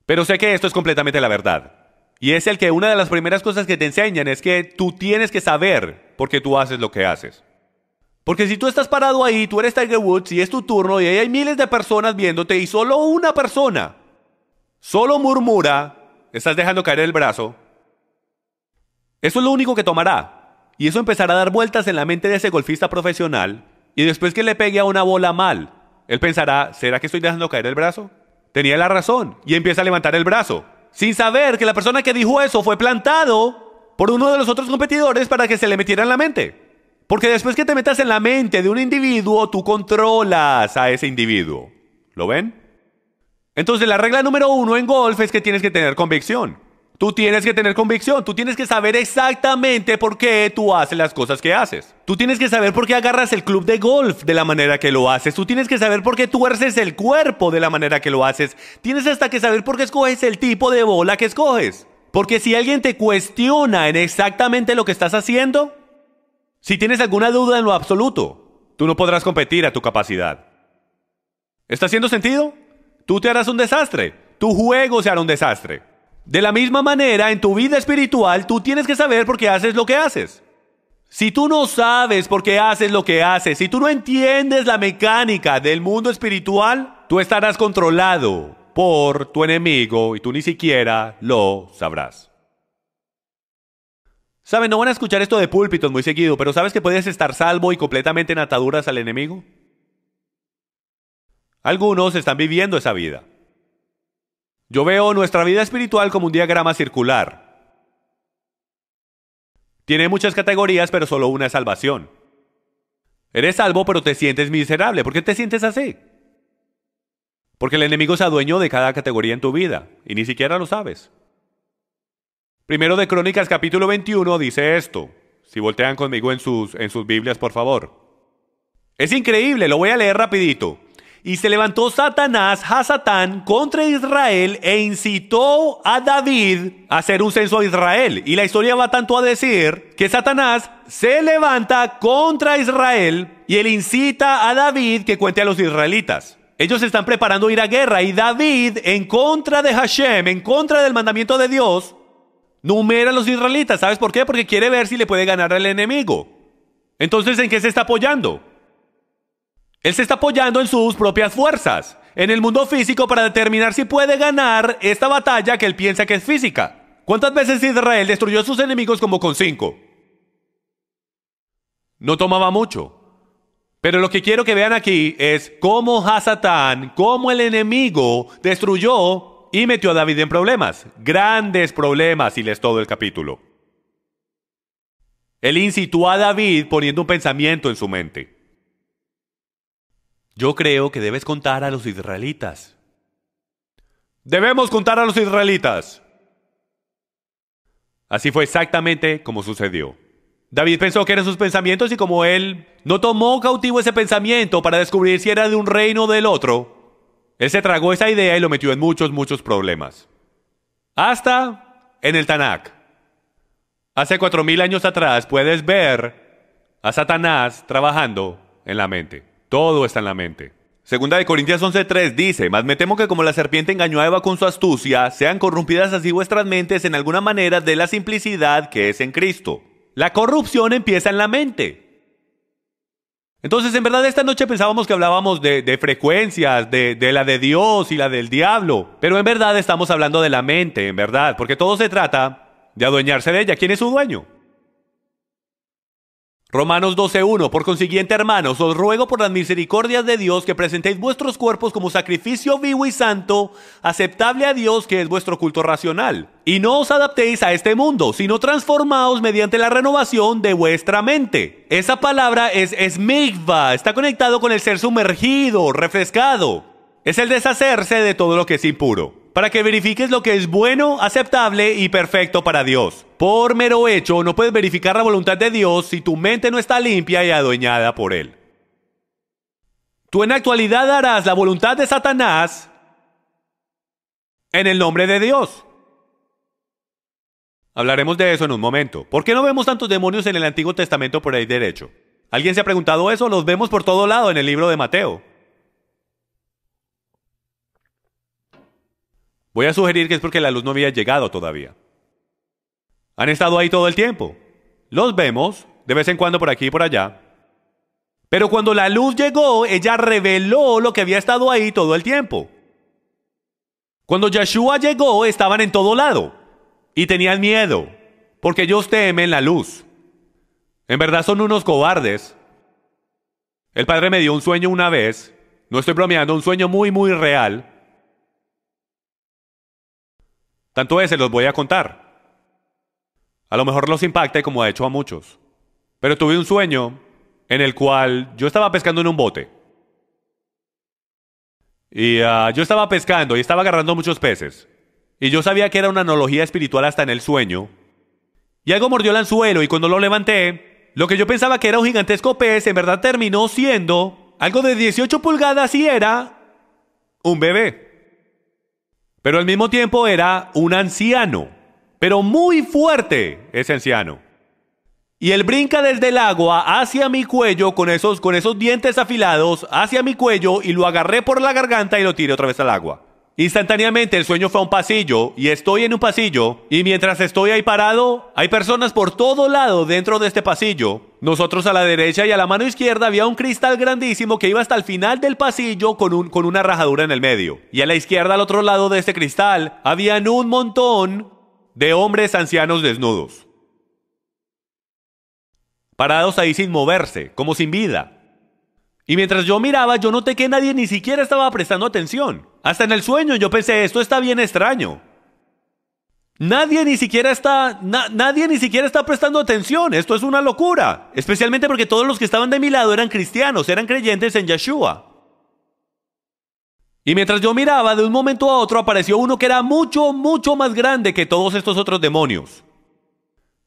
pero sé que esto es completamente la verdad. Y es el que una de las primeras cosas que te enseñan es que tú tienes que saber por qué tú haces lo que haces. Porque si tú estás parado ahí, tú eres Tiger Woods y es tu turno y ahí hay miles de personas viéndote y solo una persona solo murmura, estás dejando caer el brazo, eso es lo único que tomará. Y eso empezará a dar vueltas en la mente de ese golfista profesional y después que le pegue a una bola mal, él pensará, ¿será que estoy dejando caer el brazo? Tenía la razón y empieza a levantar el brazo, sin saber que la persona que dijo eso fue plantado por uno de los otros competidores para que se le metiera en la mente. Porque después que te metas en la mente de un individuo, tú controlas a ese individuo. ¿Lo ven? Entonces la regla número 1 en golf es que tienes que tener convicción. Tú tienes que tener convicción, tú tienes que saber exactamente por qué tú haces las cosas que haces. Tú tienes que saber por qué agarras el club de golf de la manera que lo haces. Tú tienes que saber por qué tuerces el cuerpo de la manera que lo haces. Tienes hasta que saber por qué escoges el tipo de bola que escoges. Porque si alguien te cuestiona en exactamente lo que estás haciendo, si tienes alguna duda en lo absoluto, tú no podrás competir a tu capacidad. ¿Está haciendo sentido? Tú te harás un desastre. Tu juego se hará un desastre. De la misma manera, en tu vida espiritual, tú tienes que saber por qué haces lo que haces. Si tú no sabes por qué haces lo que haces, si tú no entiendes la mecánica del mundo espiritual, tú estarás controlado por tu enemigo y tú ni siquiera lo sabrás. ¿Saben? No van a escuchar esto de púlpitos muy seguido, pero ¿sabes que puedes estar salvo y completamente en ataduras al enemigo? Algunos están viviendo esa vida. Yo veo nuestra vida espiritual como un diagrama circular. Tiene muchas categorías, pero solo una es salvación. Eres salvo, pero te sientes miserable. ¿Por qué te sientes así? Porque el enemigo se adueñó de cada categoría en tu vida, y ni siquiera lo sabes. Primero de Crónicas, capítulo 21, dice esto. Si voltean conmigo en sus Biblias, por favor. Es increíble, lo voy a leer rapidito. Y se levantó Satanás, Hasatán, contra Israel e incitó a David a hacer un censo a Israel. Y la historia va tanto a decir que Satanás se levanta contra Israel y él incita a David que cuente a los israelitas. Ellos se están preparando a ir a guerra y David, en contra de Hashem, en contra del mandamiento de Dios, numera a los israelitas. ¿Sabes por qué? Porque quiere ver si le puede ganar al enemigo. Entonces, ¿en qué se está apoyando? Él se está apoyando en sus propias fuerzas, en el mundo físico, para determinar si puede ganar esta batalla que él piensa que es física. ¿Cuántas veces Israel destruyó a sus enemigos como con 5? No tomaba mucho. Pero lo que quiero que vean aquí es cómo Hasatán, cómo el enemigo destruyó y metió a David en problemas. Grandes problemas, y lees todo el capítulo. Él incitó a David poniendo un pensamiento en su mente. Yo creo que debes contar a los israelitas. Debemos contar a los israelitas. Así fue exactamente como sucedió. David pensó que eran sus pensamientos y como él no tomó cautivo ese pensamiento para descubrir si era de un reino o del otro, él se tragó esa idea y lo metió en muchos problemas. Hasta en el Tanakh. Hace 4000 años atrás puedes ver a Satanás trabajando en la mente. Todo está en la mente. Segunda de Corintios 11:3 dice: Mas me temo que como la serpiente engañó a Eva con su astucia, sean corrompidas así vuestras mentes en alguna manera de la simplicidad que es en Cristo. La corrupción empieza en la mente. Entonces, en verdad, esta noche pensábamos que hablábamos de frecuencias, de la de Dios y la del diablo. Pero en verdad estamos hablando de la mente, en verdad. Porque todo se trata de adueñarse de ella. ¿Quién es su dueño? Romanos 12:1. Por consiguiente, hermanos, os ruego por las misericordias de Dios que presentéis vuestros cuerpos como sacrificio vivo y santo, aceptable a Dios, que es vuestro culto racional. Y no os adaptéis a este mundo, sino transformaos mediante la renovación de vuestra mente. Esa palabra es mikvah, está conectado con el ser sumergido, refrescado. Es el deshacerse de todo lo que es impuro, para que verifiques lo que es bueno, aceptable y perfecto para Dios. Por mero hecho, no puedes verificar la voluntad de Dios si tu mente no está limpia y adueñada por Él. Tú en la actualidad harás la voluntad de Satanás en el nombre de Dios. Hablaremos de eso en un momento. ¿Por qué no vemos tantos demonios en el Antiguo Testamento por ahí derecho? ¿Alguien se ha preguntado eso? Los vemos por todo lado en el libro de Mateo. Voy a sugerir que es porque la luz no había llegado todavía. Han estado ahí todo el tiempo. Los vemos de vez en cuando por aquí y por allá. Pero cuando la luz llegó, ella reveló lo que había estado ahí todo el tiempo. Cuando Yeshua llegó, estaban en todo lado. Y tenían miedo, porque ellos temen la luz. En verdad son unos cobardes. El Padre me dio un sueño una vez. No estoy bromeando, un sueño muy real. Tanto ese los voy a contar. A lo mejor los impacte como ha hecho a muchos. Pero tuve un sueño en el cual yo estaba pescando en un bote. Y yo estaba pescando y estaba agarrando muchos peces. Y yo sabía que era una analogía espiritual hasta en el sueño. Y algo mordió el anzuelo y cuando lo levanté, lo que yo pensaba que era un gigantesco pez, en verdad terminó siendo algo de 18 pulgadas y era un bebé. Pero al mismo tiempo era un anciano, pero muy fuerte ese anciano. Y él brinca desde el agua hacia mi cuello con esos dientes afilados hacia mi cuello y lo agarré por la garganta y lo tiré otra vez al agua. Instantáneamente el sueño fue a un pasillo y estoy en un pasillo y mientras estoy ahí parado, hay personas por todo lado dentro de este pasillo. Nosotros a la derecha y a la mano izquierda había un cristal grandísimo que iba hasta el final del pasillo con una rajadura en el medio. Y a la izquierda, al otro lado de este cristal, habían un montón de hombres ancianos desnudos. Parados ahí sin moverse, como sin vida. Y mientras yo miraba, yo noté que nadie ni siquiera estaba prestando atención. Hasta en el sueño yo pensé, esto está bien extraño. Nadie ni siquiera está prestando atención. Esto es una locura. Especialmente porque todos los que estaban de mi lado eran cristianos, eran creyentes en Yeshua. Y mientras yo miraba, de un momento a otro apareció uno que era mucho, mucho más grande que todos estos otros demonios.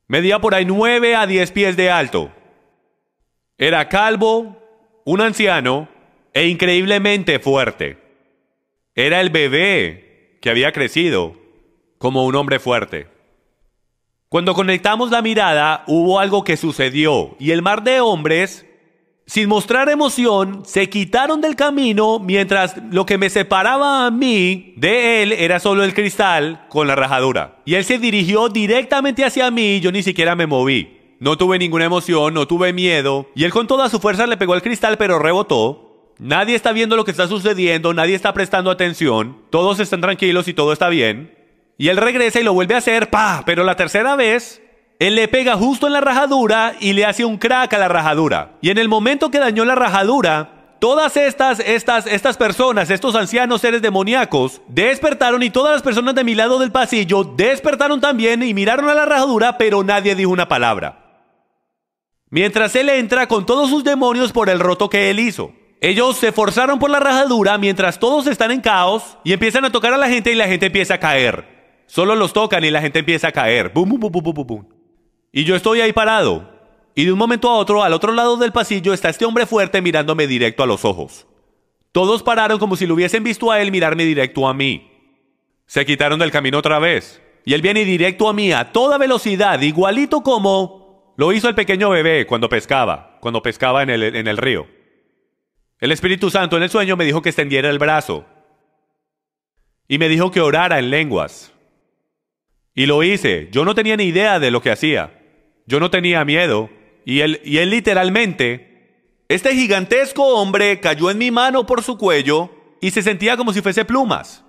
Medía por ahí 9 a 10 pies de alto. Era calvo, un anciano e increíblemente fuerte. Era el bebé que había crecido como un hombre fuerte. Cuando conectamos la mirada, hubo algo que sucedió y el mar de hombres, sin mostrar emoción, se quitaron del camino mientras lo que me separaba a mí de él era solo el cristal con la rajadura. Y él se dirigió directamente hacia mí y yo ni siquiera me moví. No tuve ninguna emoción, no tuve miedo. Y él con toda su fuerza le pegó al cristal, pero rebotó. Nadie está viendo lo que está sucediendo, nadie está prestando atención. Todos están tranquilos y todo está bien. Y él regresa y lo vuelve a hacer, ¡pah! Pero la tercera vez, él le pega justo en la rajadura y le hace un crack a la rajadura. Y en el momento que dañó la rajadura, todas estas personas, estos ancianos seres demoníacos, despertaron y todas las personas de mi lado del pasillo despertaron también y miraron a la rajadura, pero nadie dijo una palabra. Mientras él entra con todos sus demonios por el roto que él hizo. Ellos se forzaron por la rajadura mientras todos están en caos y empiezan a tocar a la gente y la gente empieza a caer. Solo los tocan y la gente empieza a caer. Bum, bum, bum, bum, bum, bum. Y yo estoy ahí parado. Y de un momento a otro, al otro lado del pasillo, está este hombre fuerte mirándome directo a los ojos. Todos pararon como si lo hubiesen visto a él mirarme directo a mí. Se quitaron del camino otra vez. Y él viene directo a mí a toda velocidad, igualito como lo hizo el pequeño bebé cuando pescaba en el río. El Espíritu Santo en el sueño me dijo que extendiera el brazo. Y me dijo que orara en lenguas. Y lo hice. Yo no tenía ni idea de lo que hacía. Yo no tenía miedo. Y él literalmente, este gigantesco hombre cayó en mi mano por su cuello y se sentía como si fuese plumas.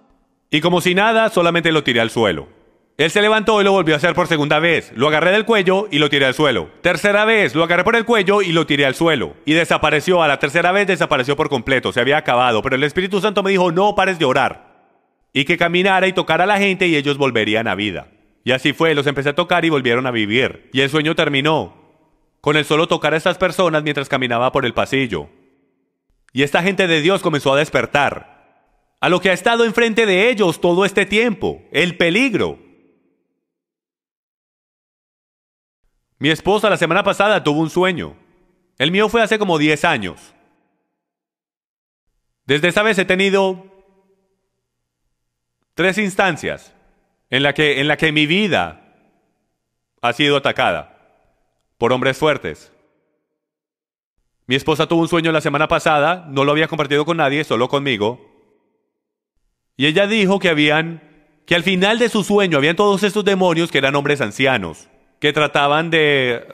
Y como si nada, solamente lo tiré al suelo. Él se levantó y lo volvió a hacer por segunda vez. Lo agarré del cuello y lo tiré al suelo. Tercera vez, lo agarré por el cuello y lo tiré al suelo. Y desapareció. A la tercera vez desapareció por completo. Se había acabado. Pero el Espíritu Santo me dijo, no pares de orar. Y que caminara y tocara a la gente y ellos volverían a vida. Y así fue. Los empecé a tocar y volvieron a vivir. Y el sueño terminó con el solo tocar a estas personas mientras caminaba por el pasillo. Y esta gente de Dios comenzó a despertar. A lo que ha estado enfrente de ellos todo este tiempo. El peligro. Mi esposa la semana pasada tuvo un sueño. El mío fue hace como 10 años. Desde esa vez he tenido 3 instancias en la que mi vida ha sido atacada por hombres fuertes. Mi esposa tuvo un sueño la semana pasada, no lo había compartido con nadie, solo conmigo. Y ella dijo que al final de su sueño habían todos estos demonios que eran hombres ancianos, que trataban de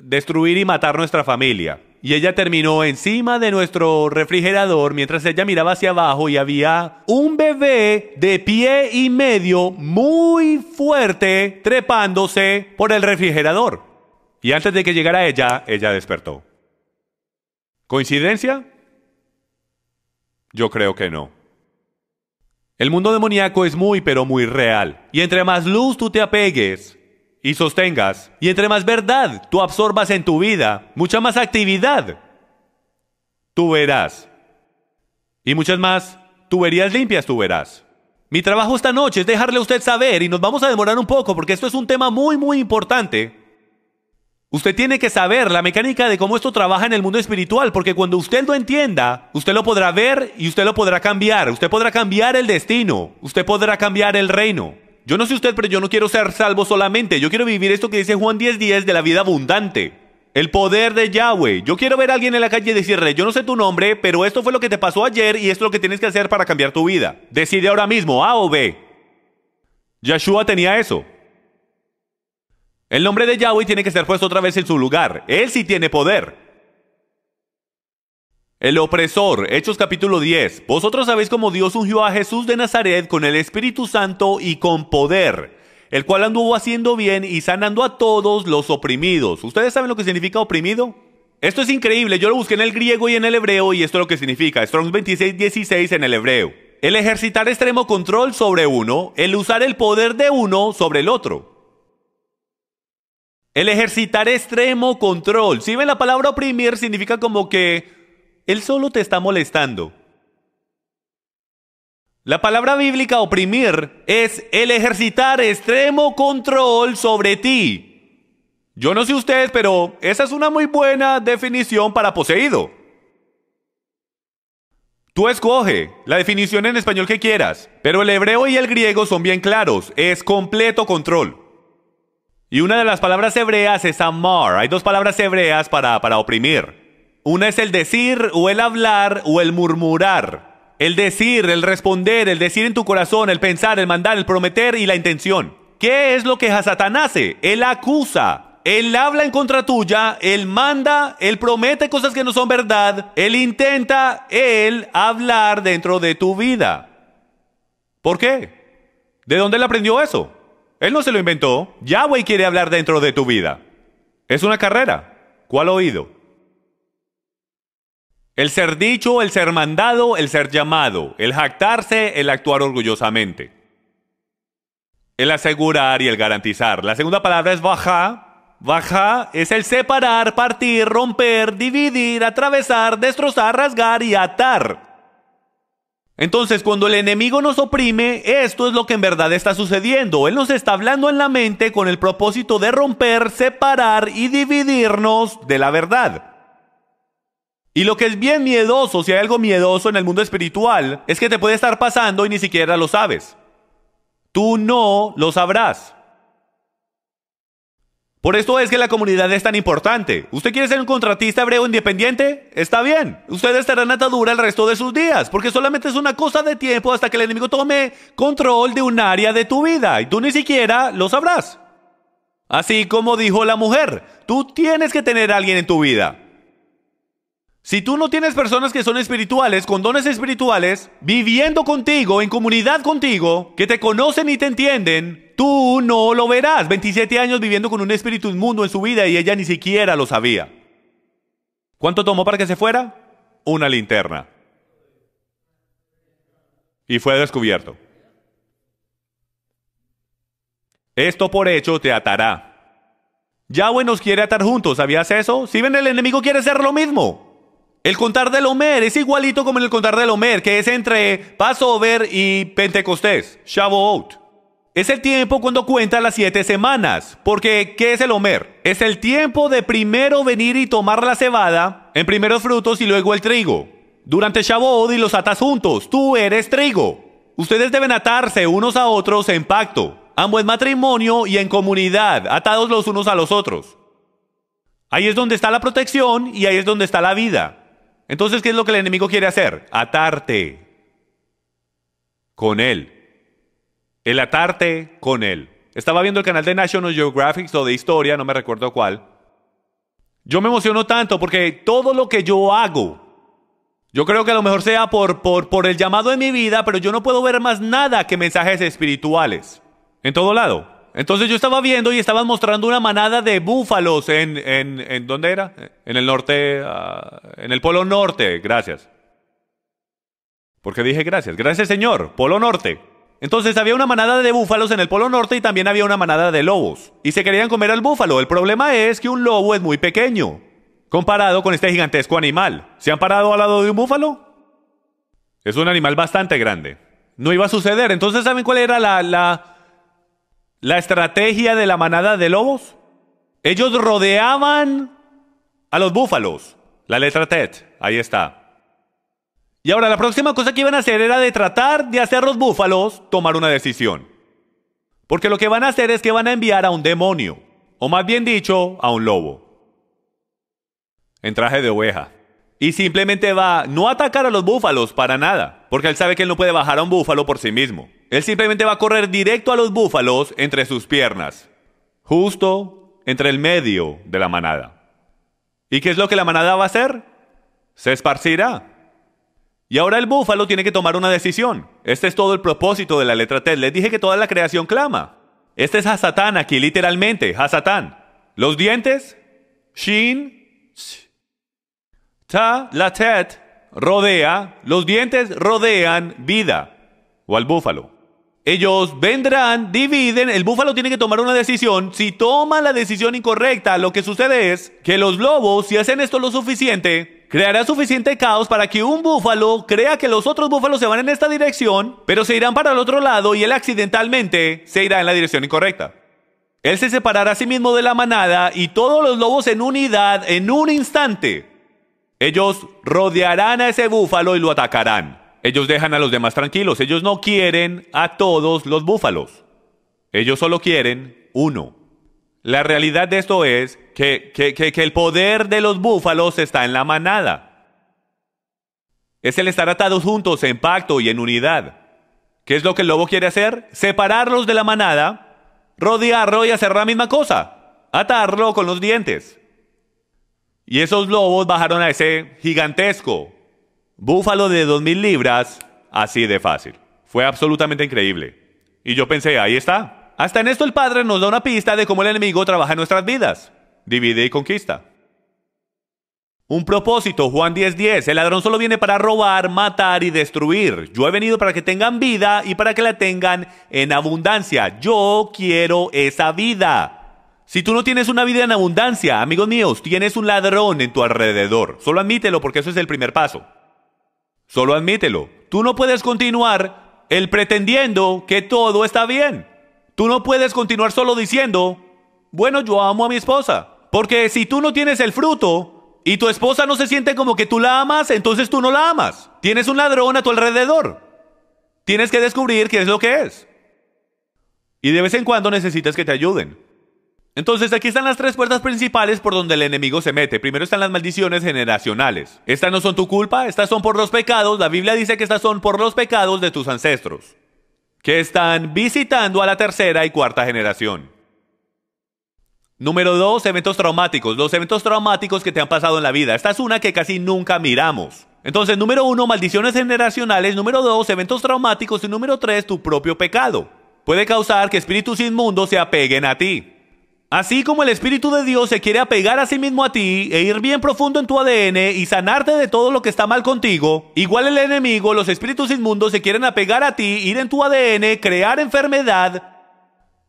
destruir y matar nuestra familia. Y ella terminó encima de nuestro refrigerador mientras ella miraba hacia abajo y había un bebé de pie y medio muy fuerte trepándose por el refrigerador. Y antes de que llegara ella despertó. ¿Coincidencia? Yo creo que no. El mundo demoníaco es muy pero muy real. Y entre más luz tú te apegues y sostengas, y entre más verdad tú absorbas en tu vida, mucha más actividad tú verás. Y muchas más tuberías limpias tú verás. Mi trabajo esta noche es dejarle a usted saber, y nos vamos a demorar un poco porque esto es un tema muy muy importante. Usted tiene que saber la mecánica de cómo esto trabaja en el mundo espiritual, porque cuando usted lo entienda, usted lo podrá ver y usted lo podrá cambiar. Usted podrá cambiar el destino, usted podrá cambiar el reino. Yo no sé usted, pero yo no quiero ser salvo solamente. Yo quiero vivir esto que dice Juan 10:10 de la vida abundante. El poder de Yahweh. Yo quiero ver a alguien en la calle y decirle, yo no sé tu nombre, pero esto fue lo que te pasó ayer y esto es lo que tienes que hacer para cambiar tu vida. Decide ahora mismo, A o B. Yeshua tenía eso. El nombre de Yahweh tiene que ser puesto otra vez en su lugar. Él sí tiene poder. El opresor, Hechos capítulo 10. Vosotros sabéis cómo Dios ungió a Jesús de Nazaret con el Espíritu Santo y con poder, el cual anduvo haciendo bien y sanando a todos los oprimidos. ¿Ustedes saben lo que significa oprimido? Esto es increíble, yo lo busqué en el griego y en el hebreo y esto es lo que significa. Strong's 26:16 en el hebreo. El ejercitar extremo control sobre uno, el usar el poder de uno sobre el otro. El ejercitar extremo control. Si ven, la palabra oprimir significa como que él solo te está molestando. La palabra bíblica oprimir es el ejercitar extremo control sobre ti. Yo no sé ustedes, pero esa es una muy buena definición para poseído. Tú escoge la definición en español que quieras, pero el hebreo y el griego son bien claros, es completo control. Y una de las palabras hebreas es amar. Hay dos palabras hebreas para oprimir. Una es el decir o el hablar o el murmurar. El decir, el responder, el decir en tu corazón, el pensar, el mandar, el prometer y la intención. ¿Qué es lo que Hasatán hace? Él acusa, él habla en contra tuya, él manda, él promete cosas que no son verdad, él intenta, él hablar dentro de tu vida. ¿Por qué? ¿De dónde él aprendió eso? Él no se lo inventó. Yahweh quiere hablar dentro de tu vida. Es una carrera. ¿Cuál oído? El ser dicho, el ser mandado, el ser llamado, el jactarse, el actuar orgullosamente. El asegurar y el garantizar. La segunda palabra es bajá. Bajá es el separar, partir, romper, dividir, atravesar, destrozar, rasgar y atar. Entonces, cuando el enemigo nos oprime, esto es lo que en verdad está sucediendo. Él nos está hablando en la mente con el propósito de romper, separar y dividirnos de la verdad. Y lo que es bien miedoso, si hay algo miedoso en el mundo espiritual, es que te puede estar pasando y ni siquiera lo sabes. Tú no lo sabrás. Por esto es que la comunidad es tan importante. ¿Usted quiere ser un contratista hebreo independiente? Está bien. Usted estará en atadura el resto de sus días, porque solamente es una cosa de tiempo hasta que el enemigo tome control de un área de tu vida, y tú ni siquiera lo sabrás. Así como dijo la mujer, tú tienes que tener a alguien en tu vida. Si tú no tienes personas que son espirituales, con dones espirituales, viviendo contigo, en comunidad contigo, que te conocen y te entienden, tú no lo verás. 27 años viviendo con un espíritu inmundo en su vida y ella ni siquiera lo sabía. ¿Cuánto tomó para que se fuera? Una linterna. Y fue descubierto. Esto por hecho te atará. Yahweh nos quiere atar juntos, ¿sabías eso? Si ven, el enemigo quiere hacer lo mismo. El contar del Omer es igualito como en el contar del Omer, que es entre Passover y Pentecostés, Shavuot. Es el tiempo cuando cuenta las 7 semanas, porque ¿qué es el Omer? Es el tiempo de primero venir y tomar la cebada, en primeros frutos y luego el trigo. Durante Shavuot y los atas juntos, tú eres trigo. Ustedes deben atarse unos a otros en pacto, ambos en matrimonio y en comunidad, atados los unos a los otros. Ahí es donde está la protección y ahí es donde está la vida. Entonces, ¿qué es lo que el enemigo quiere hacer? Atarte con él. El atarte con él. Estaba viendo el canal de National Geographic o de historia, no me recuerdo cuál. Yo me emociono tanto porque todo lo que yo hago, yo creo que a lo mejor sea por el llamado en mi vida, pero yo no puedo ver más nada que mensajes espirituales. En todo lado. Entonces yo estaba viendo y estaban mostrando una manada de búfalos en ¿dónde era? En el norte, en el Polo Norte, gracias. ¿Por qué dije gracias? Gracias, señor, Polo Norte. Entonces había una manada de búfalos en el Polo Norte y también había una manada de lobos. Y se querían comer al búfalo. El problema es que un lobo es muy pequeño comparado con este gigantesco animal. ¿Se han parado al lado de un búfalo? Es un animal bastante grande. No iba a suceder. Entonces, ¿saben cuál era la estrategia de la manada de lobos? Ellos rodeaban a los búfalos. La letra Tet, ahí está. Y ahora la próxima cosa que iban a hacer era de tratar de hacer los búfalos tomar una decisión. Porque lo que van a hacer es que van a enviar a un demonio, o más bien dicho, a un lobo. en traje de oveja. Y simplemente va no a atacar a los búfalos para nada, porque él sabe que él no puede bajar a un búfalo por sí mismo. Él simplemente va a correr directo a los búfalos entre sus piernas, justo entre el medio de la manada. ¿Y qué es lo que la manada va a hacer? Se esparcirá. Y ahora el búfalo tiene que tomar una decisión. Este es todo el propósito de la letra T. Les dije que toda la creación clama. Este es Hasatán aquí, literalmente, Hasatán. Los dientes, Shin, Ta, la Tet, rodea, los dientes rodean vida, o al búfalo. Ellos vendrán, dividen, el búfalo tiene que tomar una decisión. Si toma la decisión incorrecta, lo que sucede es que los lobos, si hacen esto lo suficiente, creará suficiente caos para que un búfalo crea que los otros búfalos se van en esta dirección, pero se irán para el otro lado y él accidentalmente se irá en la dirección incorrecta. Él se separará a sí mismo de la manada y todos los lobos en unidad, en un instante, ellos rodearán a ese búfalo y lo atacarán. Ellos dejan a los demás tranquilos. Ellos no quieren a todos los búfalos. Ellos solo quieren uno. La realidad de esto es que el poder de los búfalos está en la manada. Es el estar atados juntos en pacto y en unidad. ¿Qué es lo que el lobo quiere hacer? Separarlos de la manada, rodearlo y hacer la misma cosa. Atarlo con los dientes. Y esos lobos bajaron a ese gigantesco búfalo de 2000 libras así de fácil. Fue absolutamente increíble. Y yo pensé, ahí está. Hasta en esto el Padre nos da una pista de cómo el enemigo trabaja en nuestras vidas. Divide y conquista. Un propósito, Juan 10:10. El ladrón solo viene para robar, matar y destruir. Yo he venido para que tengan vida y para que la tengan en abundancia. Yo quiero esa vida. Si tú no tienes una vida en abundancia, amigos míos, tienes un ladrón en tu alrededor. Solo admítelo, porque eso es el primer paso. Solo admítelo. Tú no puedes continuar pretendiendo que todo está bien. Tú no puedes continuar solo diciendo, bueno, yo amo a mi esposa. Porque si tú no tienes el fruto y tu esposa no se siente como que tú la amas, entonces tú no la amas. Tienes un ladrón a tu alrededor. Tienes que descubrir qué es lo que es. Y de vez en cuando necesitas que te ayuden. Entonces aquí están las tres puertas principales por donde el enemigo se mete. Primero están las maldiciones generacionales. Estas no son tu culpa, estas son por los pecados. La Biblia dice que estas son por los pecados de tus ancestros, que están visitando a la tercera y cuarta generación. Número 2, eventos traumáticos. Los eventos traumáticos que te han pasado en la vida. Esta es una que casi nunca miramos. Entonces, número 1, maldiciones generacionales. Número 2, eventos traumáticos. Y número 3, tu propio pecado. Puede causar que espíritus inmundos se apeguen a ti. Así como el Espíritu de Dios se quiere apegar a sí mismo a ti e ir bien profundo en tu ADN y sanarte de todo lo que está mal contigo, igual el enemigo, los espíritus inmundos se quieren apegar a ti, ir en tu ADN, crear enfermedad,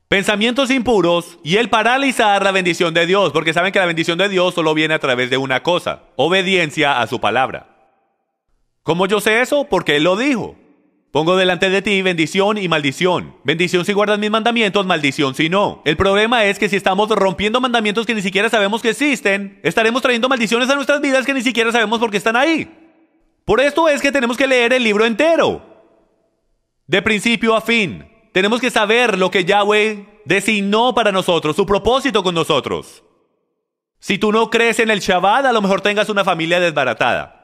pensamientos impuros y el paralizar la bendición de Dios, porque saben que la bendición de Dios solo viene a través de una cosa, obediencia a su palabra. ¿Cómo yo sé eso? Porque Él lo dijo. Pongo delante de ti bendición y maldición. Bendición si guardas mis mandamientos, maldición si no. El problema es que si estamos rompiendo mandamientos que ni siquiera sabemos que existen, estaremos trayendo maldiciones a nuestras vidas que ni siquiera sabemos por qué están ahí. Por esto es que tenemos que leer el libro entero, de principio a fin. Tenemos que saber lo que Yahweh designó para nosotros, su propósito con nosotros. Si tú no crees en el Shabbat, a lo mejor tengas una familia desbaratada.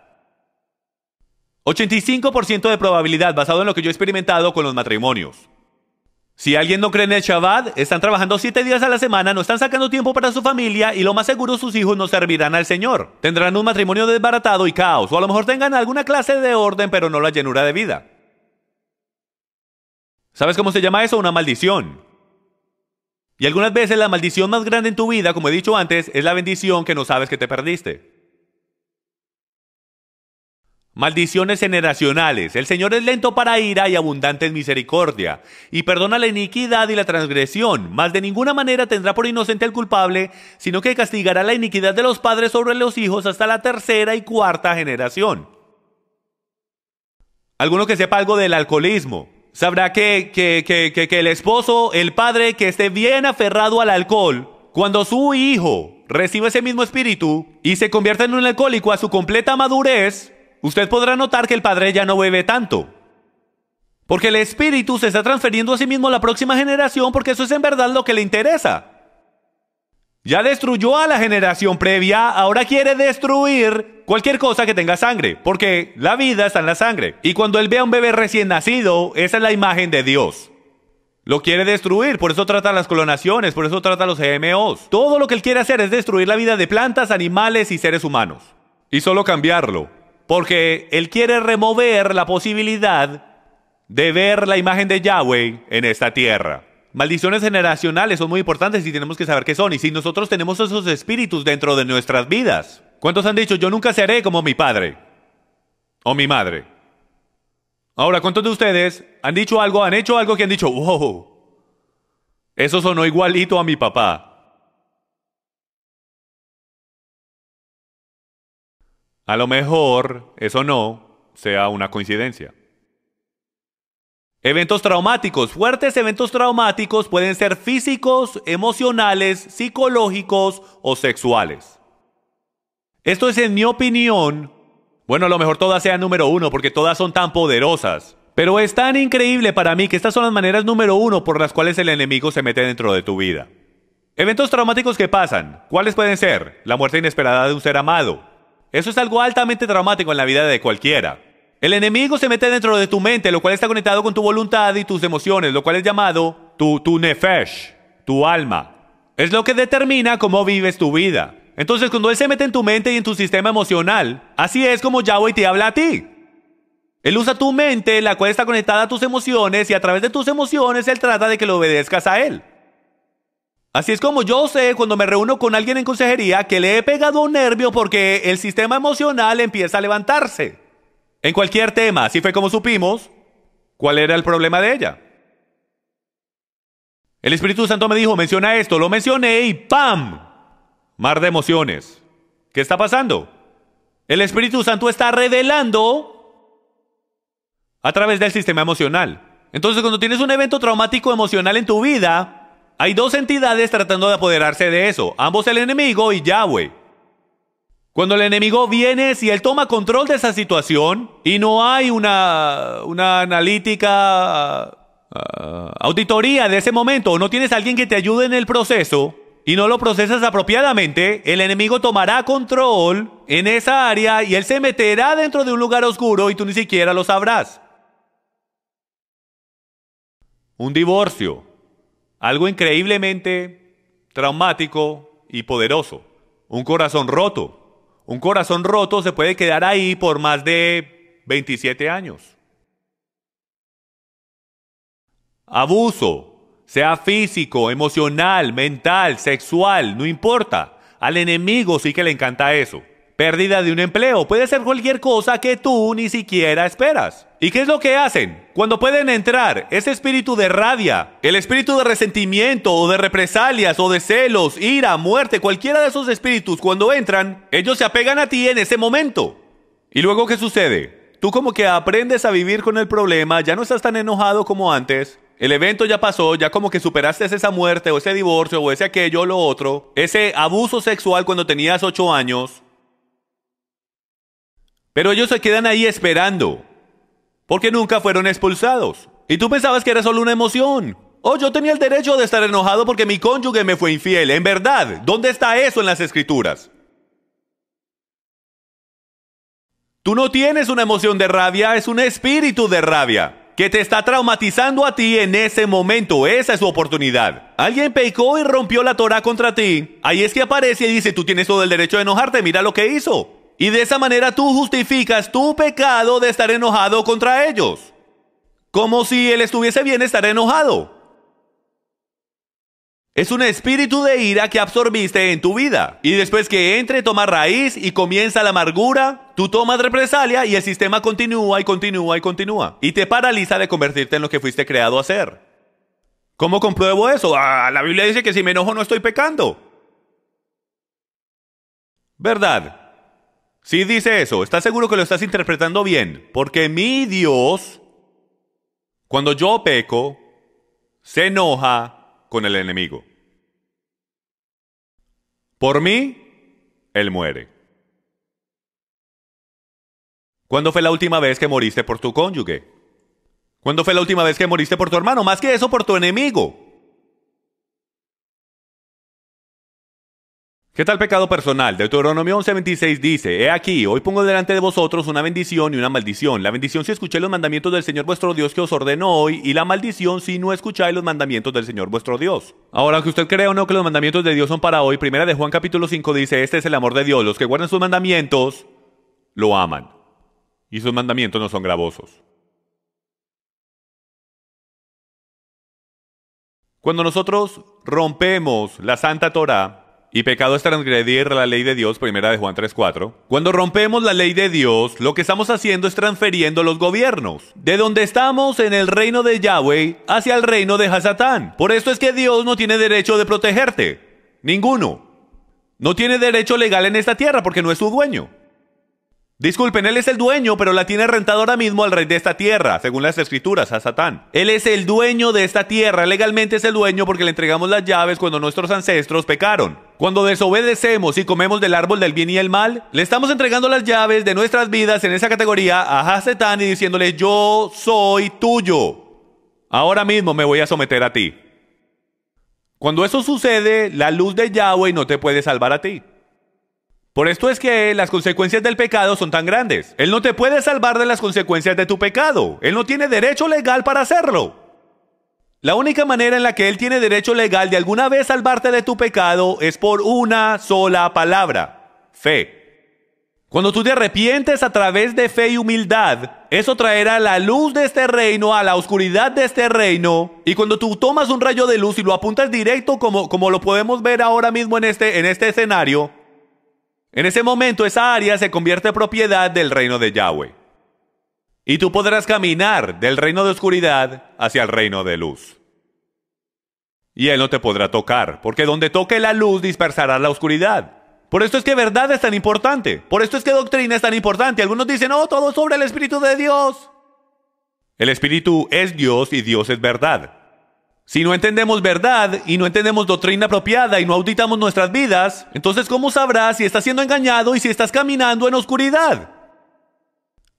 85% de probabilidad basado en lo que yo he experimentado con los matrimonios. Si alguien no cree en el Shabbat, están trabajando 7 días a la semana, no están sacando tiempo para su familia y lo más seguro sus hijos no servirán al Señor. Tendrán un matrimonio desbaratado y caos, o a lo mejor tengan alguna clase de orden pero no la llenura de vida. ¿Sabes cómo se llama eso? Una maldición. Y algunas veces la maldición más grande en tu vida, como he dicho antes, es la bendición que no sabes que te perdiste. Maldiciones generacionales. El Señor es lento para ira y abundante en misericordia, y perdona la iniquidad y la transgresión, mas de ninguna manera tendrá por inocente al culpable, sino que castigará la iniquidad de los padres sobre los hijos hasta la tercera y cuarta generación. Alguno que sepa algo del alcoholismo sabrá que el esposo, el padre que esté bien aferrado al alcohol, cuando su hijo recibe ese mismo espíritu y se convierte en un alcohólico a su completa madurez, usted podrá notar que el padre ya no bebe tanto. Porque el espíritu se está transfiriendo a sí mismo a la próxima generación, porque eso es en verdad lo que le interesa. Ya destruyó a la generación previa, ahora quiere destruir cualquier cosa que tenga sangre, porque la vida está en la sangre. Y cuando él ve a un bebé recién nacido, esa es la imagen de Dios. Lo quiere destruir, por eso trata las clonaciones, por eso trata los GMOs. Todo lo que él quiere hacer es destruir la vida de plantas, animales y seres humanos. Y solo cambiarlo, porque él quiere remover la posibilidad de ver la imagen de Yahweh en esta tierra. Maldiciones generacionales son muy importantes y tenemos que saber qué son. Y si nosotros tenemos esos espíritus dentro de nuestras vidas, ¿cuántos han dicho, yo nunca seré como mi padre o mi madre? Ahora, ¿cuántos de ustedes han dicho algo, han hecho algo que han dicho, wow, eso sonó igualito a mi papá? A lo mejor eso no sea una coincidencia. Eventos traumáticos. Fuertes eventos traumáticos pueden ser físicos, emocionales, psicológicos o sexuales. Esto es, en mi opinión, bueno, a lo mejor todas sean número uno porque todas son tan poderosas. Pero es tan increíble para mí que estas son las maneras número uno por las cuales el enemigo se mete dentro de tu vida. Eventos traumáticos que pasan. ¿Cuáles pueden ser? La muerte inesperada de un ser amado. Eso es algo altamente traumático en la vida de cualquiera. El enemigo se mete dentro de tu mente, lo cual está conectado con tu voluntad y tus emociones, lo cual es llamado tu nefesh, tu alma. Es lo que determina cómo vives tu vida. Entonces, cuando él se mete en tu mente y en tu sistema emocional, así es como Yahweh te habla a ti. Él usa tu mente, la cual está conectada a tus emociones, y a través de tus emociones él trata de que lo obedezcas a él. Así es como yo sé cuando me reúno con alguien en consejería que le he pegado un nervio porque el sistema emocional empieza a levantarse. En cualquier tema, así fue como supimos cuál era el problema de ella. El Espíritu Santo me dijo, menciona esto, lo mencioné y ¡pam! Mar de emociones. ¿Qué está pasando? El Espíritu Santo está revelando a través del sistema emocional. Entonces, cuando tienes un evento traumático emocional en tu vida, hay dos entidades tratando de apoderarse de eso, ambos el enemigo y Yahweh. Cuando el enemigo viene, si él toma control de esa situación y no hay una analítica, auditoría de ese momento, o no tienes a alguien que te ayude en el proceso y no lo procesas apropiadamente, el enemigo tomará control en esa área y él se meterá dentro de un lugar oscuro y tú ni siquiera lo sabrás. Un divorcio, algo increíblemente traumático y poderoso. Un corazón roto. Un corazón roto se puede quedar ahí por más de 27 años. Abuso, sea físico, emocional, mental, sexual, no importa. Al enemigo sí que le encanta eso. Pérdida de un empleo, puede ser cualquier cosa que tú ni siquiera esperas. ¿Y qué es lo que hacen? Cuando pueden entrar ese espíritu de rabia, el espíritu de resentimiento o de represalias o de celos, ira, muerte, cualquiera de esos espíritus, cuando entran, ellos se apegan a ti en ese momento. ¿Y luego qué sucede? Tú como que aprendes a vivir con el problema, ya no estás tan enojado como antes. El evento ya pasó, ya como que superaste esa muerte o ese divorcio o ese aquello o lo otro. Ese abuso sexual cuando tenías 8 años. Pero ellos se quedan ahí esperando, porque nunca fueron expulsados. Y tú pensabas que era solo una emoción. Oh, yo tenía el derecho de estar enojado porque mi cónyuge me fue infiel. En verdad, ¿dónde está eso en las Escrituras? Tú no tienes una emoción de rabia, es un espíritu de rabia que te está traumatizando a ti en ese momento. Esa es su oportunidad. Alguien pecó y rompió la Torá contra ti. Ahí es que aparece y dice, tú tienes todo el derecho de enojarte, mira lo que hizo. Y de esa manera tú justificas tu pecado de estar enojado contra ellos. Como si él estuviese bien estar enojado. Es un espíritu de ira que absorbiste en tu vida. Y después que entre, toma raíz y comienza la amargura, tú tomas represalia y el sistema continúa y continúa y continúa. Y te paraliza de convertirte en lo que fuiste creado a ser. ¿Cómo compruebo eso? La Biblia dice que si me enojo no estoy pecando. ¿Verdad? Si dice eso, ¿estás seguro que lo estás interpretando bien? Porque mi Dios, cuando yo peco, se enoja con el enemigo. Por mí, él muere. ¿Cuándo fue la última vez que moriste por tu cónyuge? ¿Cuándo fue la última vez que moriste por tu hermano? Más que eso, por tu enemigo. ¿Qué tal pecado personal? Deuteronomio 11:26 dice, He aquí, hoy pongo delante de vosotros una bendición y una maldición. La bendición si escucháis los mandamientos del Señor vuestro Dios que os ordeno hoy, y la maldición si no escucháis los mandamientos del Señor vuestro Dios. Ahora, aunque usted crea o no que los mandamientos de Dios son para hoy, primera de Juan capítulo 5 dice, Este es el amor de Dios, los que guardan sus mandamientos, lo aman. Y sus mandamientos no son gravosos. Cuando nosotros rompemos la Santa Torá, y pecado es transgredir la ley de Dios, primera de Juan 3:4. Cuando rompemos la ley de Dios, lo que estamos haciendo es transfiriendo los gobiernos. De donde estamos en el reino de Yahweh hacia el reino de Hasatán. Por esto es que Dios no tiene derecho de protegerte. Ninguno. No tiene derecho legal en esta tierra porque no es su dueño. Disculpen, él es el dueño, pero la tiene rentada ahora mismo al rey de esta tierra, según las escrituras, a Satán. Él es el dueño de esta tierra, legalmente es el dueño porque le entregamos las llaves cuando nuestros ancestros pecaron. Cuando desobedecemos y comemos del árbol del bien y el mal, le estamos entregando las llaves de nuestras vidas en esa categoría a Satán y diciéndole, yo soy tuyo. Ahora mismo me voy a someter a ti. Cuando eso sucede, la luz de Yahweh no te puede salvar a ti. Por esto es que las consecuencias del pecado son tan grandes. Él no te puede salvar de las consecuencias de tu pecado. Él no tiene derecho legal para hacerlo. La única manera en la que Él tiene derecho legal de alguna vez salvarte de tu pecado es por una sola palabra: fe. Cuando tú te arrepientes a través de fe y humildad, eso traerá la luz de este reino a la oscuridad de este reino. Y cuando tú tomas un rayo de luz y lo apuntas directo, como lo podemos ver ahora mismo en este escenario, en ese momento esa área se convierte en propiedad del reino de Yahweh. Y tú podrás caminar del reino de oscuridad hacia el reino de luz. Y Él no te podrá tocar, porque donde toque la luz dispersará la oscuridad. Por esto es que verdad es tan importante. Por esto es que doctrina es tan importante. Algunos dicen, todo es sobre el Espíritu de Dios. El Espíritu es Dios y Dios es verdad. Si no entendemos verdad y no entendemos doctrina apropiada y no auditamos nuestras vidas, entonces ¿cómo sabrás si estás siendo engañado y si estás caminando en oscuridad?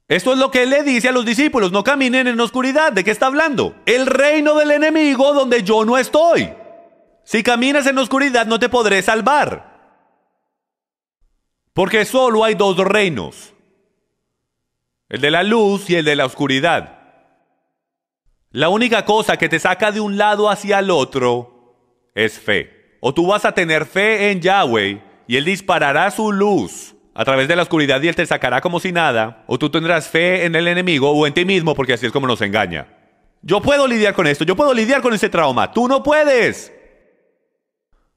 Esto es lo que Él le dice a los discípulos, no caminen en oscuridad. ¿De qué está hablando? El reino del enemigo donde yo no estoy. Si caminas en oscuridad no te podré salvar. Porque solo hay dos reinos. El de la luz y el de la oscuridad. La única cosa que te saca de un lado hacia el otro es fe. O tú vas a tener fe en Yahweh y Él disparará su luz a través de la oscuridad y Él te sacará como si nada. O tú tendrás fe en el enemigo o en ti mismo, porque así es como nos engaña. Yo puedo lidiar con esto, yo puedo lidiar con ese trauma. Tú no puedes.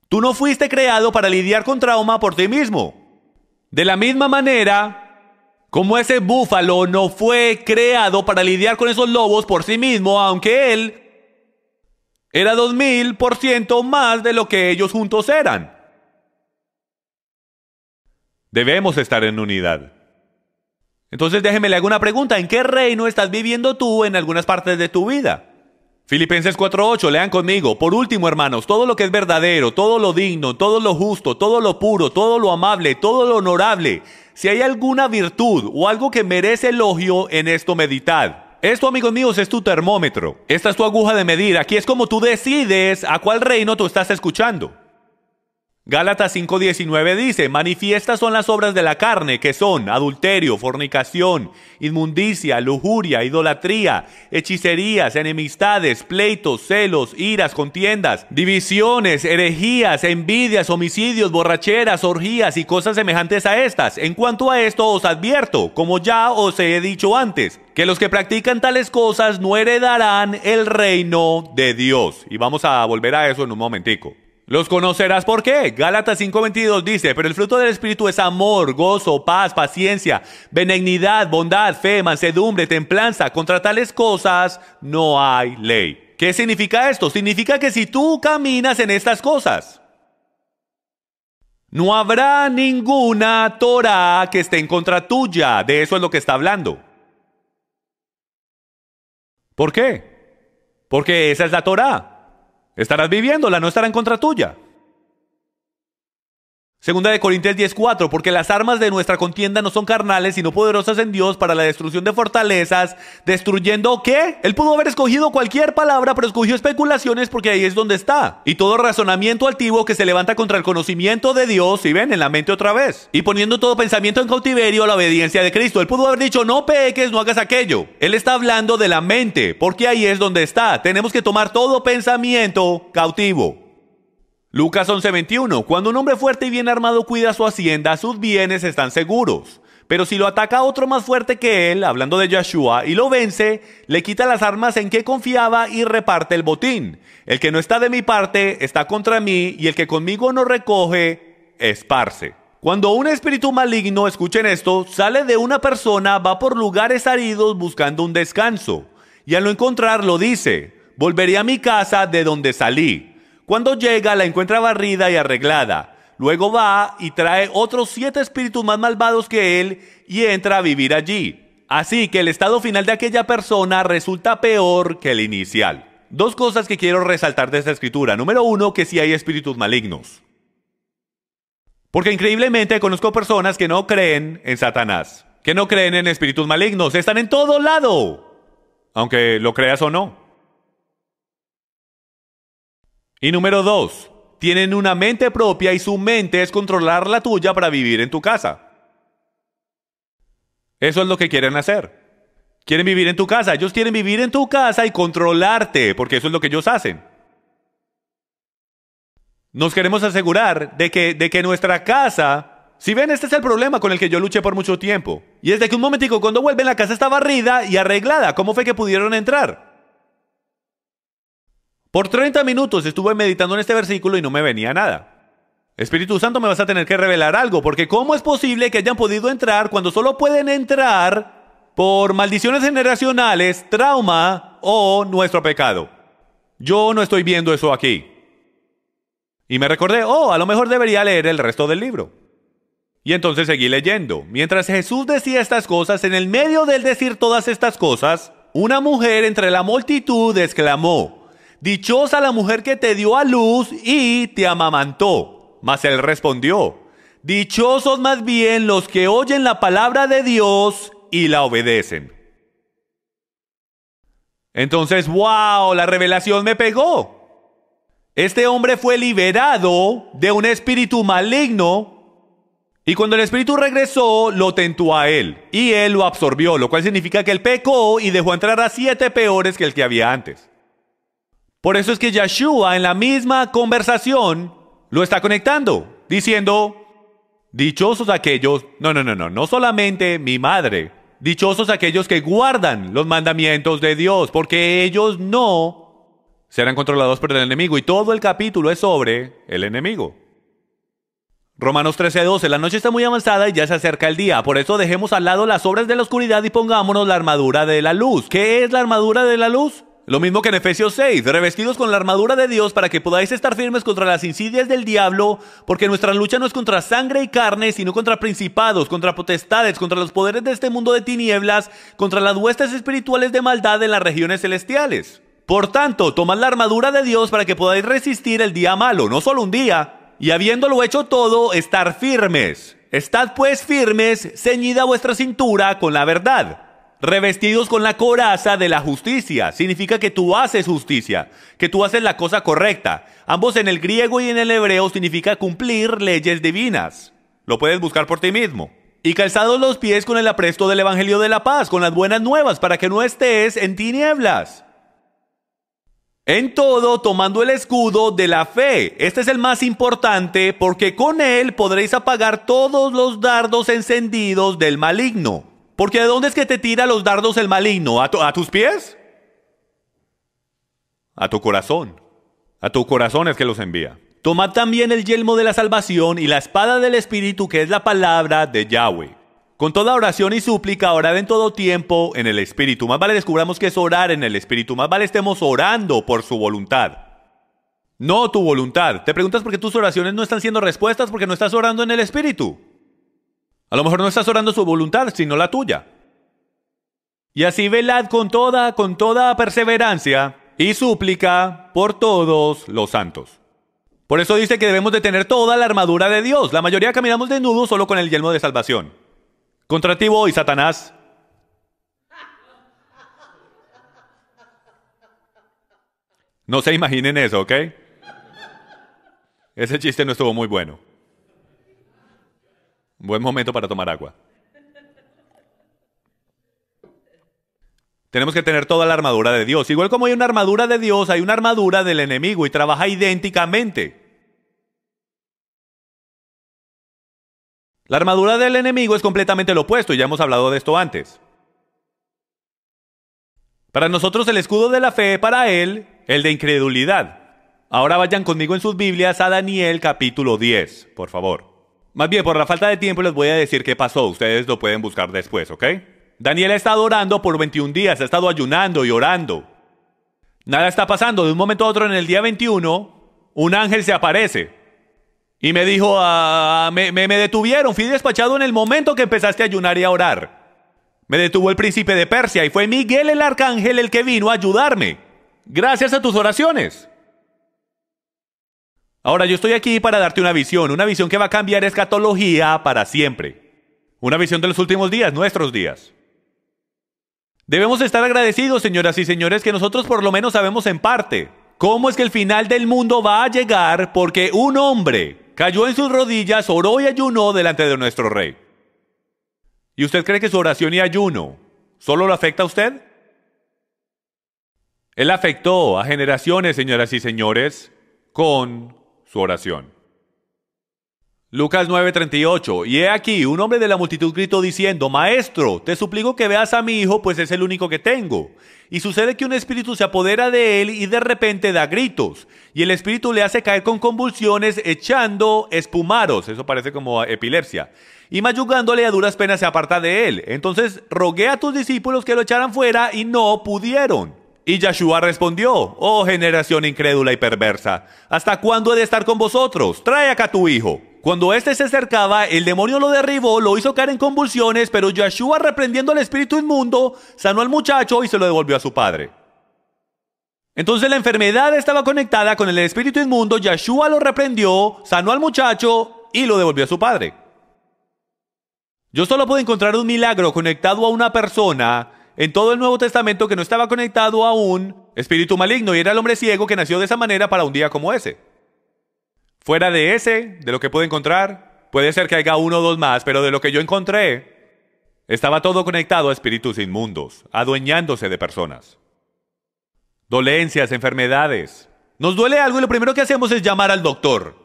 Tú no fuiste creado para lidiar con trauma por ti mismo. De la misma manera como ese búfalo no fue creado para lidiar con esos lobos por sí mismo, aunque él era 2000% más de lo que ellos juntos eran. Debemos estar en unidad. Entonces déjeme le hago una pregunta. ¿En qué reino estás viviendo tú en algunas partes de tu vida? Filipenses 4:8, lean conmigo. Por último, hermanos, todo lo que es verdadero, todo lo digno, todo lo justo, todo lo puro, todo lo amable, todo lo honorable, si hay alguna virtud o algo que merece elogio, en esto meditad. Esto, amigos míos, es tu termómetro. Esta es tu aguja de medir. Aquí es como tú decides a cuál reino tú estás escuchando. Gálatas 5:19 dice, manifiestas son las obras de la carne, que son adulterio, fornicación, inmundicia, lujuria, idolatría, hechicerías, enemistades, pleitos, celos, iras, contiendas, divisiones, herejías, envidias, homicidios, borracheras, orgías y cosas semejantes a estas. En cuanto a esto os advierto, como ya os he dicho antes, que los que practican tales cosas no heredarán el reino de Dios. Y vamos a volver a eso en un momentico. Los conocerás por qué. Gálatas 5:22 dice, pero el fruto del Espíritu es amor, gozo, paz, paciencia, benignidad, bondad, fe, mansedumbre, templanza. Contra tales cosas no hay ley. ¿Qué significa esto? Significa que si tú caminas en estas cosas, no habrá ninguna Torah que esté en contra tuya. De eso es lo que está hablando. ¿Por qué? Porque esa es la Torah. Estarás viviéndola, no estará en contra tuya. Segunda de Corintios 10:4, porque las armas de nuestra contienda no son carnales, sino poderosas en Dios para la destrucción de fortalezas, destruyendo ¿qué? Él pudo haber escogido cualquier palabra, pero escogió especulaciones porque ahí es donde está. Y todo razonamiento altivo que se levanta contra el conocimiento de Dios, y ven, en la mente otra vez. Y poniendo todo pensamiento en cautiverio a la obediencia de Cristo. Él pudo haber dicho, no peques, no hagas aquello. Él está hablando de la mente, porque ahí es donde está. Tenemos que tomar todo pensamiento cautivo. Lucas 11:21. Cuando un hombre fuerte y bien armado cuida su hacienda, sus bienes están seguros. Pero si lo ataca otro más fuerte que él, hablando de Yeshua, y lo vence, le quita las armas en que confiaba y reparte el botín. El que no está de mi parte está contra mí, y el que conmigo no recoge, esparce. Cuando un espíritu maligno, escuchen esto, sale de una persona, va por lugares áridos buscando un descanso. Y al no encontrarlo dice, volveré a mi casa de donde salí. Cuando llega, la encuentra barrida y arreglada. Luego va y trae otros 7 espíritus más malvados que él y entra a vivir allí. Así que el estado final de aquella persona resulta peor que el inicial. 2 cosas que quiero resaltar de esta escritura. Número 1, que sí hay espíritus malignos. Porque increíblemente conozco personas que no creen en Satanás, que no creen en espíritus malignos. Están en todo lado, aunque lo creas o no. Y número 2, tienen una mente propia y su mente es controlar la tuya para vivir en tu casa. Eso es lo que quieren hacer. Quieren vivir en tu casa. Ellos quieren vivir en tu casa y controlarte, porque eso es lo que ellos hacen. Nos queremos asegurar de que nuestra casa... Si ven, este es el problema con el que yo luché por mucho tiempo. Y es de que un momentico, cuando vuelven, la casa está barrida y arreglada. ¿Cómo fue que pudieron entrar? Por 30 minutos estuve meditando en este versículo y no me venía nada. Espíritu Santo, me vas a tener que revelar algo, porque ¿cómo es posible que hayan podido entrar cuando solo pueden entrar por maldiciones generacionales, trauma o nuestro pecado? Yo no estoy viendo eso aquí. Y me recordé, a lo mejor debería leer el resto del libro. Y entonces seguí leyendo. Mientras Jesús decía estas cosas, en el medio de él decir todas estas cosas, una mujer entre la multitud exclamó, dichosa la mujer que te dio a luz y te amamantó. Mas él respondió, dichosos más bien los que oyen la palabra de Dios y la obedecen. Entonces, ¡wow! La revelación me pegó. Este hombre fue liberado de un espíritu maligno y cuando el espíritu regresó, lo tentó a él y él lo absorbió, lo cual significa que él pecó y dejó entrar a 7 peores que el que había antes. Por eso es que Yeshua en la misma conversación lo está conectando, diciendo, dichosos aquellos, no solamente mi madre, dichosos aquellos que guardan los mandamientos de Dios, porque ellos no serán controlados por el enemigo. Y todo el capítulo es sobre el enemigo. Romanos 13:12, la noche está muy avanzada y ya se acerca el día, por eso dejemos al lado las obras de la oscuridad y pongámonos la armadura de la luz. ¿Qué es la armadura de la luz? Lo mismo que en Efesios 6, revestidos con la armadura de Dios para que podáis estar firmes contra las insidias del diablo, porque nuestra lucha no es contra sangre y carne, sino contra principados, contra potestades, contra los poderes de este mundo de tinieblas, contra las huestes espirituales de maldad en las regiones celestiales. Por tanto, tomad la armadura de Dios para que podáis resistir el día malo, no solo un día, y habiéndolo hecho todo, estar firmes. Estad pues firmes, ceñida vuestra cintura con la verdad. Revestidos con la coraza de la justicia. Significa que tú haces justicia, que tú haces la cosa correcta. Ambos en el griego y en el hebreo significa cumplir leyes divinas. Lo puedes buscar por ti mismo. Y calzados los pies con el apresto del evangelio de la paz, con las buenas nuevas, para que no estés en tinieblas. En todo, tomando el escudo de la fe. Este es el más importante, porque con él podréis apagar todos los dardos encendidos del maligno. Porque ¿de dónde es que te tira los dardos el maligno? ¿A tus pies? A tu corazón. A tu corazón es que los envía. Tomad también el yelmo de la salvación y la espada del Espíritu, que es la palabra de Yahweh. Con toda oración y súplica, orad en todo tiempo en el Espíritu. Más vale descubramos que es orar en el Espíritu. Más vale estemos orando por su voluntad. No tu voluntad. Te preguntas por qué tus oraciones no están siendo respuestas porque no estás orando en el Espíritu. A lo mejor no estás orando su voluntad, sino la tuya. Y así velad con toda perseverancia y súplica por todos los santos. Por eso dice que debemos de tener toda la armadura de Dios. La mayoría caminamos desnudos solo con el yelmo de salvación. Contra ti voy, Satanás. No se imaginen eso, ¿ok? Ese chiste no estuvo muy bueno. Buen momento para tomar agua. Tenemos que tener toda la armadura de Dios. Igual como hay una armadura de Dios, hay una armadura del enemigo y trabaja idénticamente. La armadura del enemigo es completamente lo opuesto, y ya hemos hablado de esto antes. Para nosotros el escudo de la fe, para él, el de incredulidad. Ahora vayan conmigo en sus Biblias a Daniel capítulo 10, por favor. Más bien, por la falta de tiempo les voy a decir qué pasó. Ustedes lo pueden buscar después, ¿ok? Daniel ha estado orando por 21 días, ha estado ayunando y orando. Nada está pasando. De un momento a otro, en el día 21, un ángel se aparece. Y me dijo, me detuvieron, fui despachado en el momento que empezaste a ayunar y a orar. Me detuvo el príncipe de Persia y fue Miguel el arcángel el que vino a ayudarme. Gracias a tus oraciones. Ahora yo estoy aquí para darte una visión que va a cambiar escatología para siempre. Una visión de los últimos días, nuestros días. Debemos estar agradecidos, señoras y señores, que nosotros por lo menos sabemos en parte cómo es que el final del mundo va a llegar, porque un hombre cayó en sus rodillas, oró y ayunó delante de nuestro rey. ¿Y usted cree que su oración y ayuno solo lo afecta a usted? Él afectó a generaciones, señoras y señores, con su oración. Lucas 9:38. Y he aquí, un hombre de la multitud gritó diciendo: Maestro, te suplico que veas a mi hijo, pues es el único que tengo. Y sucede que un espíritu se apodera de él y de repente da gritos. Y el espíritu le hace caer con convulsiones, echando espumaros. Eso parece como epilepsia. Y mayugándole, a duras penas se aparta de él. Entonces rogué a tus discípulos que lo echaran fuera y no pudieron. Y Yeshua respondió: Oh generación incrédula y perversa, ¿hasta cuándo he de estar con vosotros? Trae acá a tu hijo. Cuando éste se acercaba, el demonio lo derribó, lo hizo caer en convulsiones, pero Yeshua, reprendiendo al espíritu inmundo, sanó al muchacho y se lo devolvió a su padre. Entonces la enfermedad estaba conectada con el espíritu inmundo, Yeshua lo reprendió, sanó al muchacho y lo devolvió a su padre. Yo solo puedo encontrar un milagro conectado a una persona en todo el Nuevo Testamento que no estaba conectado a un espíritu maligno, y era el hombre ciego que nació de esa manera para un día como ese. Fuera de ese, de lo que puedo encontrar, puede ser que haya uno o dos más, pero de lo que yo encontré, estaba todo conectado a espíritus inmundos, adueñándose de personas. Dolencias, enfermedades. Nos duele algo y lo primero que hacemos es llamar al doctor.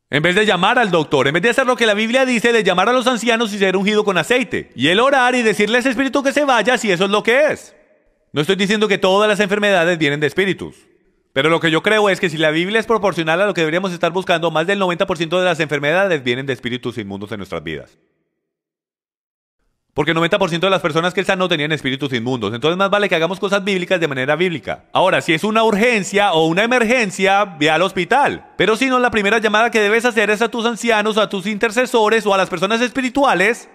En vez de llamar al doctor, en vez de hacer lo que la Biblia dice, de llamar a los ancianos y ser ungido con aceite, y el orar y decirle a ese espíritu que se vaya, si eso es lo que es. No estoy diciendo que todas las enfermedades vienen de espíritus. Pero lo que yo creo es que si la Biblia es proporcional a lo que deberíamos estar buscando, más del 90% de las enfermedades vienen de espíritus inmundos en nuestras vidas. Porque el 90% de las personas que él sanó tenían espíritus inmundos. Entonces más vale que hagamos cosas bíblicas de manera bíblica. Ahora, si es una urgencia o una emergencia, ve al hospital. Pero si no, la primera llamada que debes hacer es a tus ancianos, a tus intercesores o a las personas espirituales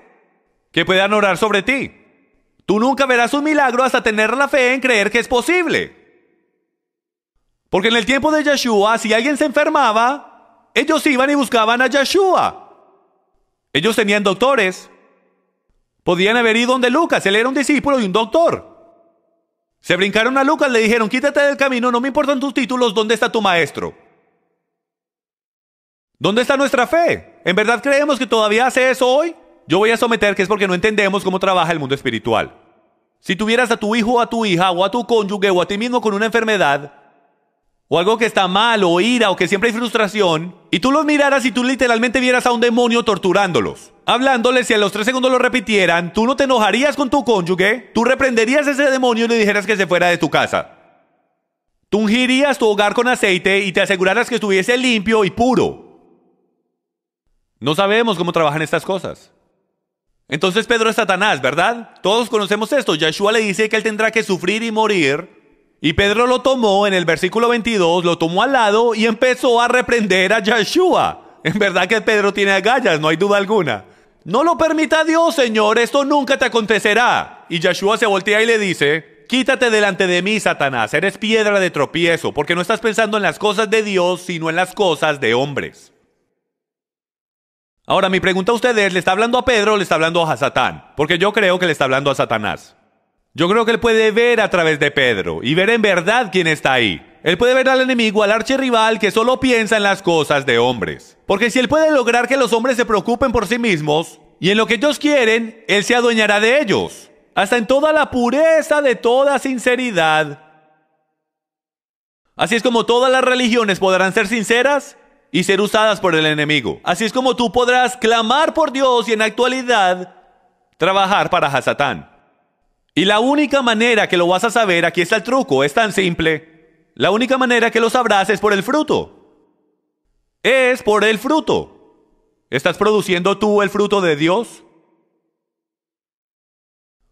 que puedan orar sobre ti. Tú nunca verás un milagro hasta tener la fe en creer que es posible. Porque en el tiempo de Yeshua, si alguien se enfermaba, ellos iban y buscaban a Yeshua. Ellos tenían doctores. Podían haber ido donde Lucas, él era un discípulo y un doctor. Se brincaron a Lucas, le dijeron: quítate del camino, no me importan tus títulos, ¿dónde está tu maestro? ¿Dónde está nuestra fe? ¿En verdad creemos que todavía hace eso hoy? Yo voy a someter que es porque no entendemos cómo trabaja el mundo espiritual. Si tuvieras a tu hijo o a tu hija o a tu cónyuge o a ti mismo con una enfermedad, o algo que está mal, o ira, o que siempre hay frustración, y tú los miraras y tú literalmente vieras a un demonio torturándolos, hablándoles, y a los 3 segundos lo repitieran, tú no te enojarías con tu cónyuge, tú reprenderías a ese demonio y le dijeras que se fuera de tu casa. Tú ungirías tu hogar con aceite y te aseguraras que estuviese limpio y puro. No sabemos cómo trabajan estas cosas. Entonces Pedro es Satanás, ¿verdad? Todos conocemos esto. Yeshua le dice que él tendrá que sufrir y morir. Y Pedro lo tomó en el versículo 22, lo tomó al lado y empezó a reprender a Yeshua. En verdad que Pedro tiene agallas, no hay duda alguna. No lo permita Dios, Señor, esto nunca te acontecerá. Y Yeshua se voltea y le dice: quítate delante de mí, Satanás, eres piedra de tropiezo, porque no estás pensando en las cosas de Dios, sino en las cosas de hombres. Ahora, mi pregunta a ustedes, ¿le está hablando a Pedro o le está hablando a Satán? Porque yo creo que le está hablando a Satanás. Yo creo que él puede ver a través de Pedro y ver en verdad quién está ahí. Él puede ver al enemigo, al archirrival que solo piensa en las cosas de hombres. Porque si él puede lograr que los hombres se preocupen por sí mismos y en lo que ellos quieren, él se adueñará de ellos. Hasta en toda la pureza de toda sinceridad. Así es como todas las religiones podrán ser sinceras y ser usadas por el enemigo. Así es como tú podrás clamar por Dios y en actualidad trabajar para Hasatán. Y la única manera que lo vas a saber, aquí está el truco, es tan simple. La única manera que lo sabrás es por el fruto. Es por el fruto. ¿Estás produciendo tú el fruto de Dios?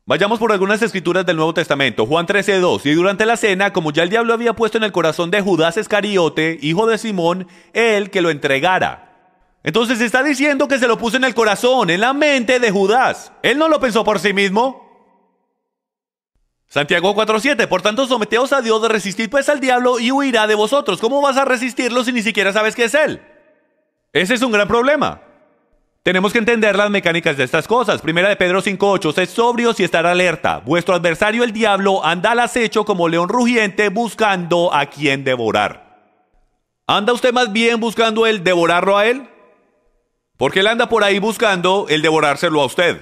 Vayamos por algunas escrituras del Nuevo Testamento. Juan 13:2. Y durante la cena, como ya el diablo había puesto en el corazón de Judas Iscariote, hijo de Simón, él que lo entregara. Entonces está diciendo que se lo puso en el corazón, en la mente de Judas. Él no lo pensó por sí mismo. Santiago 4:7. Por tanto, someteos a Dios, resistid pues al diablo y huirá de vosotros. ¿Cómo vas a resistirlo si ni siquiera sabes qué es él? Ese es un gran problema. Tenemos que entender las mecánicas de estas cosas. Primera de Pedro 5:8. Sed sobrios y estar alerta. Vuestro adversario el diablo anda al acecho como león rugiente buscando a quien devorar. ¿Anda usted más bien buscando el devorarlo a él? Porque él anda por ahí buscando el devorárselo a usted.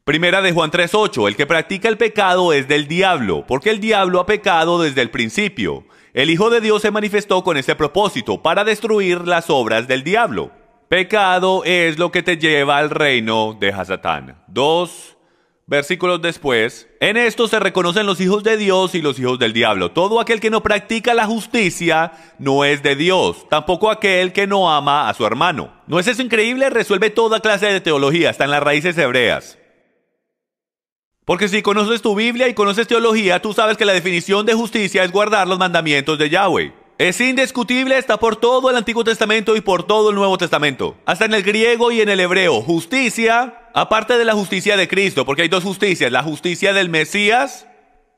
Primera de Juan 3:8. El que practica el pecado es del diablo, porque el diablo ha pecado desde el principio. El Hijo de Dios se manifestó con ese propósito, para destruir las obras del diablo. Pecado es lo que te lleva al reino de Hasatán. 2 versículos después. En esto se reconocen los hijos de Dios y los hijos del diablo. Todo aquel que no practica la justicia no es de Dios, tampoco aquel que no ama a su hermano. ¿No es eso increíble? Resuelve toda clase de teología, está en las raíces hebreas. Porque si conoces tu Biblia y conoces teología, tú sabes que la definición de justicia es guardar los mandamientos de Yahweh. Es indiscutible, está por todo el Antiguo Testamento y por todo el Nuevo Testamento. Hasta en el griego y en el hebreo. Justicia, aparte de la justicia de Cristo, porque hay dos justicias. La justicia del Mesías,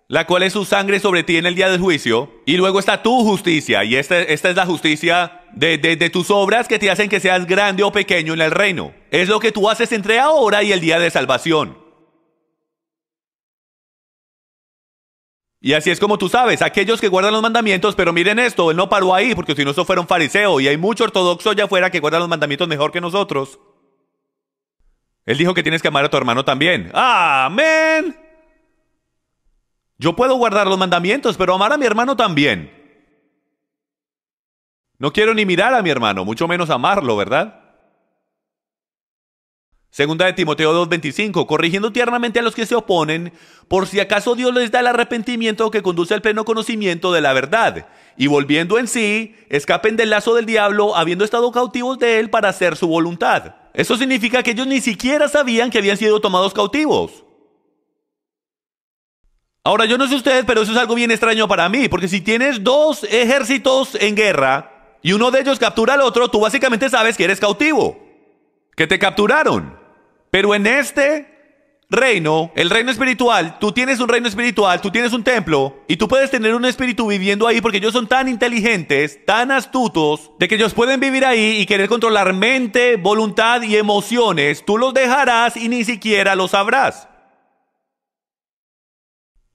la cual es su sangre sobre ti en el día del juicio. Y luego está tu justicia, y esta es la justicia de tus obras que te hacen que seas grande o pequeño en el reino. Es lo que tú haces entre ahora y el día de salvación. Y así es como tú sabes, aquellos que guardan los mandamientos, pero miren esto, él no paró ahí, porque si no eso fuera un fariseo, y hay mucho ortodoxo allá afuera que guardan los mandamientos mejor que nosotros. Él dijo que tienes que amar a tu hermano también. ¡Amén! Yo puedo guardar los mandamientos, pero amar a mi hermano también. No quiero ni mirar a mi hermano, mucho menos amarlo, ¿verdad? Segunda de Timoteo 2:25, corrigiendo tiernamente a los que se oponen, por si acaso Dios les da el arrepentimiento que conduce al pleno conocimiento de la verdad, y volviendo en sí, escapen del lazo del diablo, habiendo estado cautivos de él para hacer su voluntad. Eso significa que ellos ni siquiera sabían que habían sido tomados cautivos. Ahora, yo no sé ustedes, pero eso es algo bien extraño para mí, porque si tienes dos ejércitos en guerra, y uno de ellos captura al otro, tú básicamente sabes que eres cautivo, que te capturaron. Pero en este reino, el reino espiritual, tú tienes un reino espiritual, tú tienes un templo, y tú puedes tener un espíritu viviendo ahí porque ellos son tan inteligentes, tan astutos, de que ellos pueden vivir ahí y querer controlar mente, voluntad y emociones. Tú los dejarás y ni siquiera lo sabrás.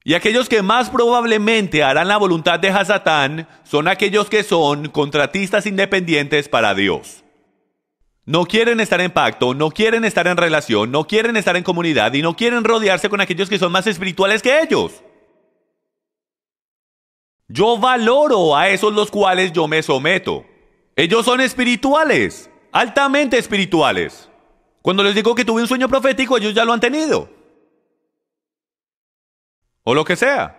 Y aquellos que más probablemente harán la voluntad de Hasatán son aquellos que son contratistas independientes para Dios. No quieren estar en pacto, no quieren estar en relación, no quieren estar en comunidad y no quieren rodearse con aquellos que son más espirituales que ellos. Yo valoro a esos los cuales yo me someto. Ellos son espirituales, altamente espirituales. Cuando les digo que tuve un sueño profético, ellos ya lo han tenido. O lo que sea.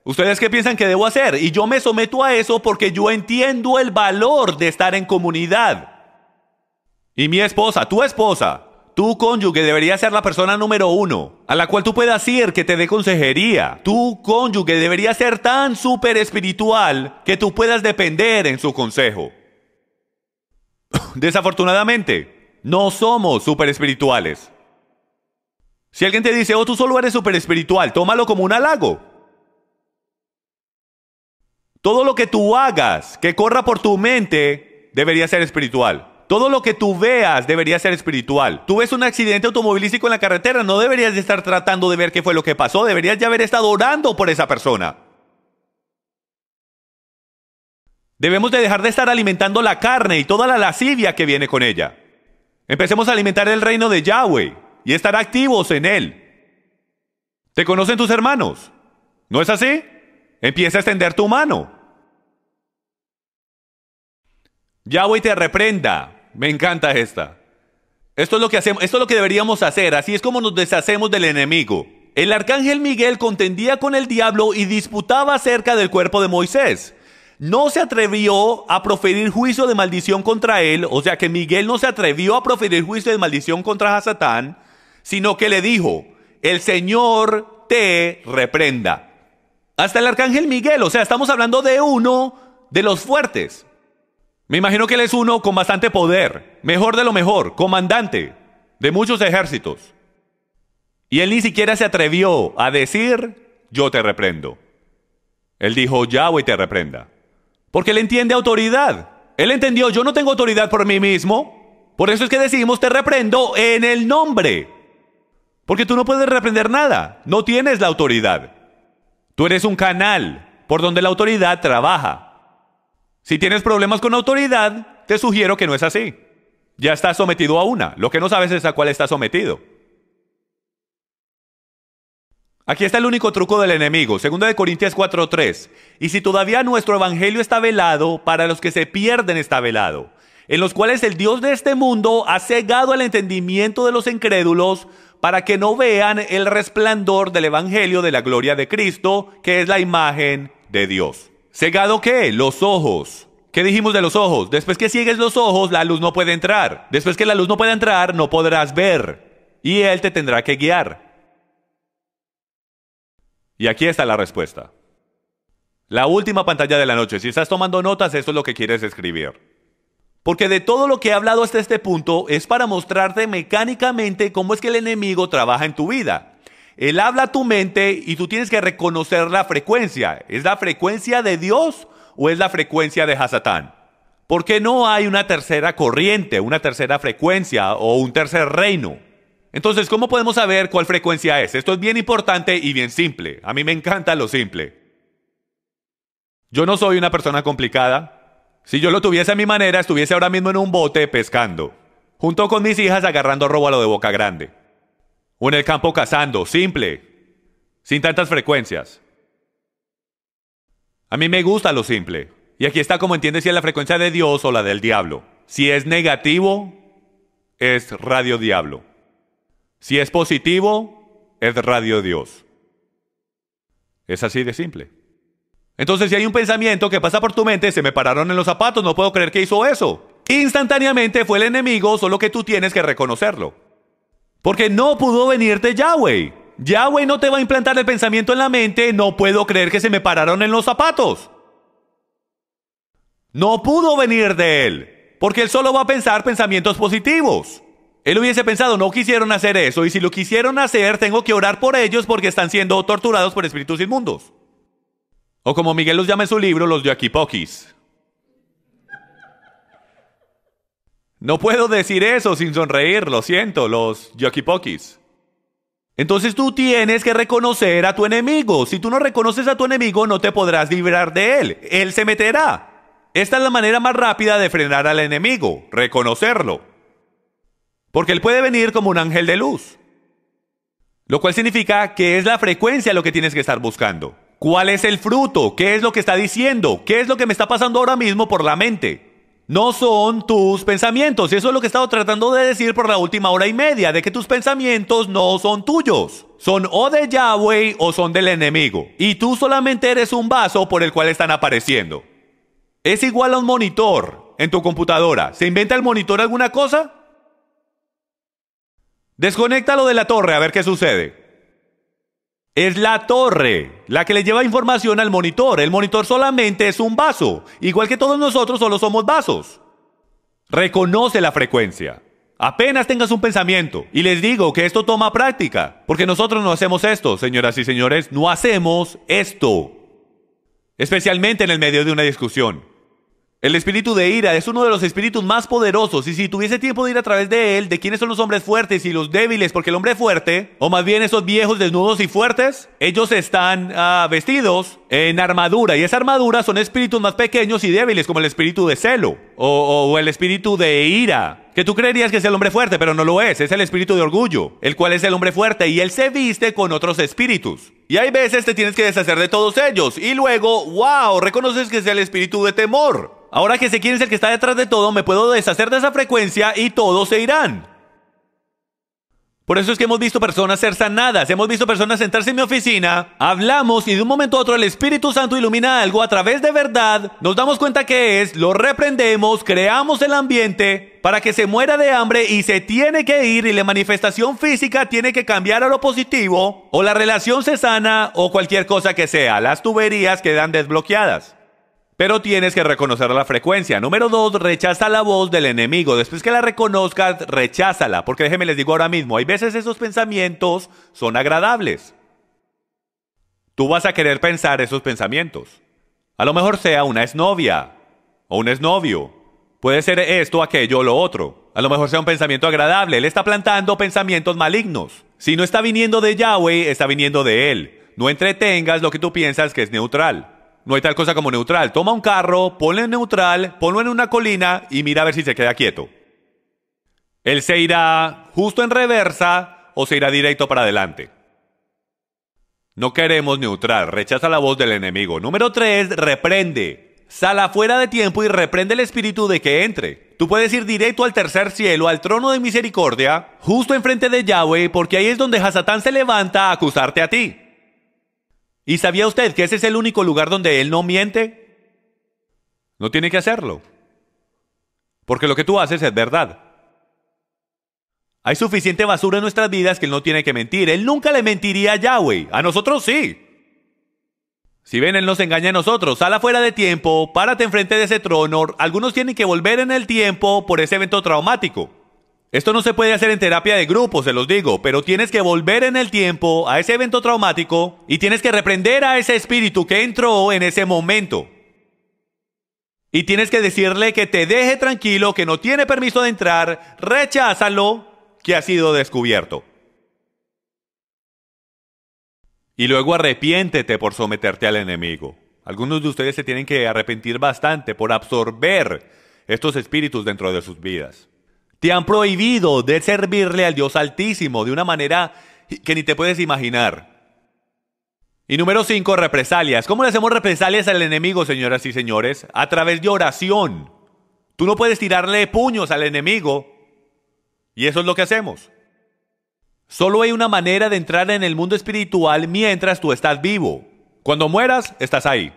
¿Ustedes qué piensan que debo hacer? Y yo me someto a eso porque yo entiendo el valor de estar en comunidad. Y mi esposa, tu cónyuge debería ser la persona número 1, a la cual tú puedas ir que te dé consejería. Tu cónyuge debería ser tan súper espiritual que tú puedas depender en su consejo. Desafortunadamente, no somos súper espirituales. Si alguien te dice, oh, tú solo eres súper espiritual, tómalo como un halago. Todo lo que tú hagas, que corra por tu mente, debería ser espiritual. Todo lo que tú veas debería ser espiritual. Tú ves un accidente automovilístico en la carretera, no deberías de estar tratando de ver qué fue lo que pasó, deberías ya haber estado orando por esa persona. Debemos de dejar de estar alimentando la carne y toda la lascivia que viene con ella. Empecemos a alimentar el reino de Yahweh y estar activos en él. ¿Te conocen tus hermanos? ¿No es así? Empieza a extender tu mano. Yahweh te reprenda. Me encanta esta. Esto es lo que hacemos, esto es lo que deberíamos hacer. Así es como nos deshacemos del enemigo. El arcángel Miguel contendía con el diablo y disputaba acerca del cuerpo de Moisés. No se atrevió a proferir juicio de maldición contra él, o sea que Miguel no se atrevió a proferir juicio de maldición contra Hasatán, sino que le dijo, el Señor te reprenda. Hasta el arcángel Miguel, o sea, estamos hablando de uno de los fuertes. Me imagino que él es uno con bastante poder, mejor de lo mejor, comandante de muchos ejércitos. Y él ni siquiera se atrevió a decir, yo te reprendo. Él dijo, Yahweh te reprenda. Porque él entiende autoridad. Él entendió, yo no tengo autoridad por mí mismo. Por eso es que decimos, te reprendo en el nombre. Porque tú no puedes reprender nada. No tienes la autoridad. Tú eres un canal por donde la autoridad trabaja. Si tienes problemas con autoridad, te sugiero que no es así. Ya estás sometido a una. Lo que no sabes es a cuál estás sometido. Aquí está el único truco del enemigo, 2 Corintios 4:3. Y si todavía nuestro evangelio está velado, para los que se pierden está velado, en los cuales el Dios de este mundo ha cegado el entendimiento de los incrédulos, para que no vean el resplandor del evangelio de la gloria de Cristo, que es la imagen de Dios. ¿Cegado qué? Los ojos. ¿Qué dijimos de los ojos? Después que ciegues los ojos, la luz no puede entrar. Después que la luz no puede entrar, no podrás ver. Y Él te tendrá que guiar. Y aquí está la respuesta. La última pantalla de la noche. Si estás tomando notas, esto es lo que quieres escribir. Porque de todo lo que he hablado hasta este punto es para mostrarte mecánicamente cómo es que el enemigo trabaja en tu vida. Él habla a tu mente y tú tienes que reconocer la frecuencia. ¿Es la frecuencia de Dios o es la frecuencia de Hasatán? Porque no hay una tercera corriente, una tercera frecuencia o un tercer reino. Entonces, ¿cómo podemos saber cuál frecuencia es? Esto es bien importante y bien simple. A mí me encanta lo simple. Yo no soy una persona complicada. Si yo lo tuviese a mi manera, estuviese ahora mismo en un bote pescando, junto con mis hijas agarrando róbalo de boca grande. O en el campo cazando, simple, sin tantas frecuencias. A mí me gusta lo simple. Y aquí está como entiendes si es la frecuencia de Dios o la del diablo. Si es negativo, es radio diablo. Si es positivo, es radio Dios. Es así de simple. Entonces, si hay un pensamiento que pasa por tu mente, se me pararon en los zapatos, no puedo creer que hizo eso. Instantáneamente fue el enemigo, solo que tú tienes que reconocerlo. Porque no pudo venirte Yahweh. Yahweh no te va a implantar el pensamiento en la mente, no puedo creer que se me pararon en los zapatos. No pudo venir de él, porque él solo va a pensar pensamientos positivos. Él hubiese pensado, no quisieron hacer eso, y si lo quisieron hacer, tengo que orar por ellos porque están siendo torturados por espíritus inmundos. O como Miguel los llama en su libro, los yaquipokis. No puedo decir eso sin sonreír, lo siento, los yaquipokis. Entonces tú tienes que reconocer a tu enemigo. Si tú no reconoces a tu enemigo, no te podrás librar de él. Él se meterá. Esta es la manera más rápida de frenar al enemigo, reconocerlo. Porque él puede venir como un ángel de luz. Lo cual significa que es la frecuencia lo que tienes que estar buscando. ¿Cuál es el fruto? ¿Qué es lo que está diciendo? ¿Qué es lo que me está pasando ahora mismo por la mente? No son tus pensamientos. Y eso es lo que he estado tratando de decir por la última hora y media, de que tus pensamientos no son tuyos. Son o de Yahweh o son del enemigo. Y tú solamente eres un vaso por el cual están apareciendo. Es igual a un monitor en tu computadora. ¿Se inventa el monitor alguna cosa? Desconéctalo de la torre a ver qué sucede. Es la torre la que le lleva información al monitor. El monitor solamente es un vaso. Igual que todos nosotros solo somos vasos. Reconoce la frecuencia. Apenas tengas un pensamiento. Y les digo que esto toma práctica. Porque nosotros no hacemos esto, señoras y señores. No hacemos esto. Especialmente en el medio de una discusión. El espíritu de ira es uno de los espíritus más poderosos, y si tuviese tiempo de ir a través de él, de quiénes son los hombres fuertes y los débiles, porque el hombre fuerte, o más bien esos viejos desnudos y fuertes, ellos están vestidos en armadura, y esa armadura son espíritus más pequeños y débiles, como el espíritu de celo, o el espíritu de ira, que tú creerías que es el hombre fuerte, pero no lo es el espíritu de orgullo, el cual es el hombre fuerte, y él se viste con otros espíritus. Y hay veces te tienes que deshacer de todos ellos, y luego, wow, reconoces que es el espíritu de temor. Ahora que sé quién es el que está detrás de todo, me puedo deshacer de esa frecuencia y todos se irán. Por eso es que hemos visto personas ser sanadas, hemos visto personas sentarse en mi oficina, hablamos y de un momento a otro el Espíritu Santo ilumina algo a través de verdad, nos damos cuenta que es, lo reprendemos, creamos el ambiente para que se muera de hambre y se tiene que ir y la manifestación física tiene que cambiar a lo positivo, o la relación se sana o cualquier cosa que sea, las tuberías quedan desbloqueadas. Pero tienes que reconocer la frecuencia. Número 2, rechaza la voz del enemigo. Después que la reconozcas, recházala. Porque déjenme les digo ahora mismo, hay veces esos pensamientos son agradables. Tú vas a querer pensar esos pensamientos. A lo mejor sea una exnovia o un exnovio. Puede ser esto, aquello o lo otro. A lo mejor sea un pensamiento agradable. Él está plantando pensamientos malignos. Si no está viniendo de Yahweh, está viniendo de él. No entretengas lo que tú piensas que es neutral. No hay tal cosa como neutral. Toma un carro, ponlo en neutral, ponlo en una colina y mira a ver si se queda quieto. Él se irá justo en reversa o se irá directo para adelante. No queremos neutral. Rechaza la voz del enemigo. Número 3, reprende. Sal afuera de tiempo y reprende el espíritu de que entre. Tú puedes ir directo al tercer cielo, al trono de misericordia, justo enfrente de Yahweh, porque ahí es donde Hasatán se levanta a acusarte a ti. ¿Y sabía usted que ese es el único lugar donde él no miente? No tiene que hacerlo. Porque lo que tú haces es verdad. Hay suficiente basura en nuestras vidas que él no tiene que mentir. Él nunca le mentiría a Yahweh. A nosotros sí. Si ven, él nos engaña a nosotros. Sal afuera de tiempo, párate enfrente de ese trono. Algunos tienen que volver en el tiempo por ese evento traumático. Esto no se puede hacer en terapia de grupo, se los digo, pero tienes que volver en el tiempo a ese evento traumático y tienes que reprender a ese espíritu que entró en ese momento. Y tienes que decirle que te deje tranquilo, que no tiene permiso de entrar, recházalo, que ha sido descubierto. Y luego arrepiéntete por someterte al enemigo. Algunos de ustedes se tienen que arrepentir bastante por absorber estos espíritus dentro de sus vidas. Te han prohibido de servirle al Dios Altísimo de una manera que ni te puedes imaginar. Y número 5, represalias. ¿Cómo le hacemos represalias al enemigo, señoras y señores? A través de oración. Tú no puedes tirarle puños al enemigo. Y eso es lo que hacemos. Solo hay una manera de entrar en el mundo espiritual mientras tú estás vivo. Cuando mueras, estás ahí.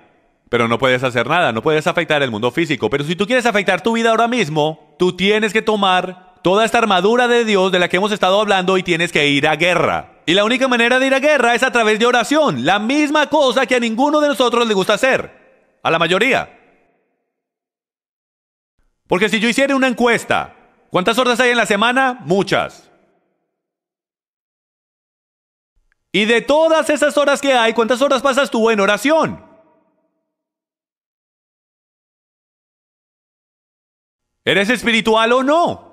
Pero no puedes hacer nada, no puedes afectar el mundo físico. Pero si tú quieres afectar tu vida ahora mismo, tú tienes que tomar toda esta armadura de Dios de la que hemos estado hablando y tienes que ir a guerra. Y la única manera de ir a guerra es a través de oración. La misma cosa que a ninguno de nosotros le gusta hacer. A la mayoría. Porque si yo hiciera una encuesta, ¿cuántas horas hay en la semana? Muchas. Y de todas esas horas que hay, ¿cuántas horas pasas tú en oración? ¿Eres espiritual o no?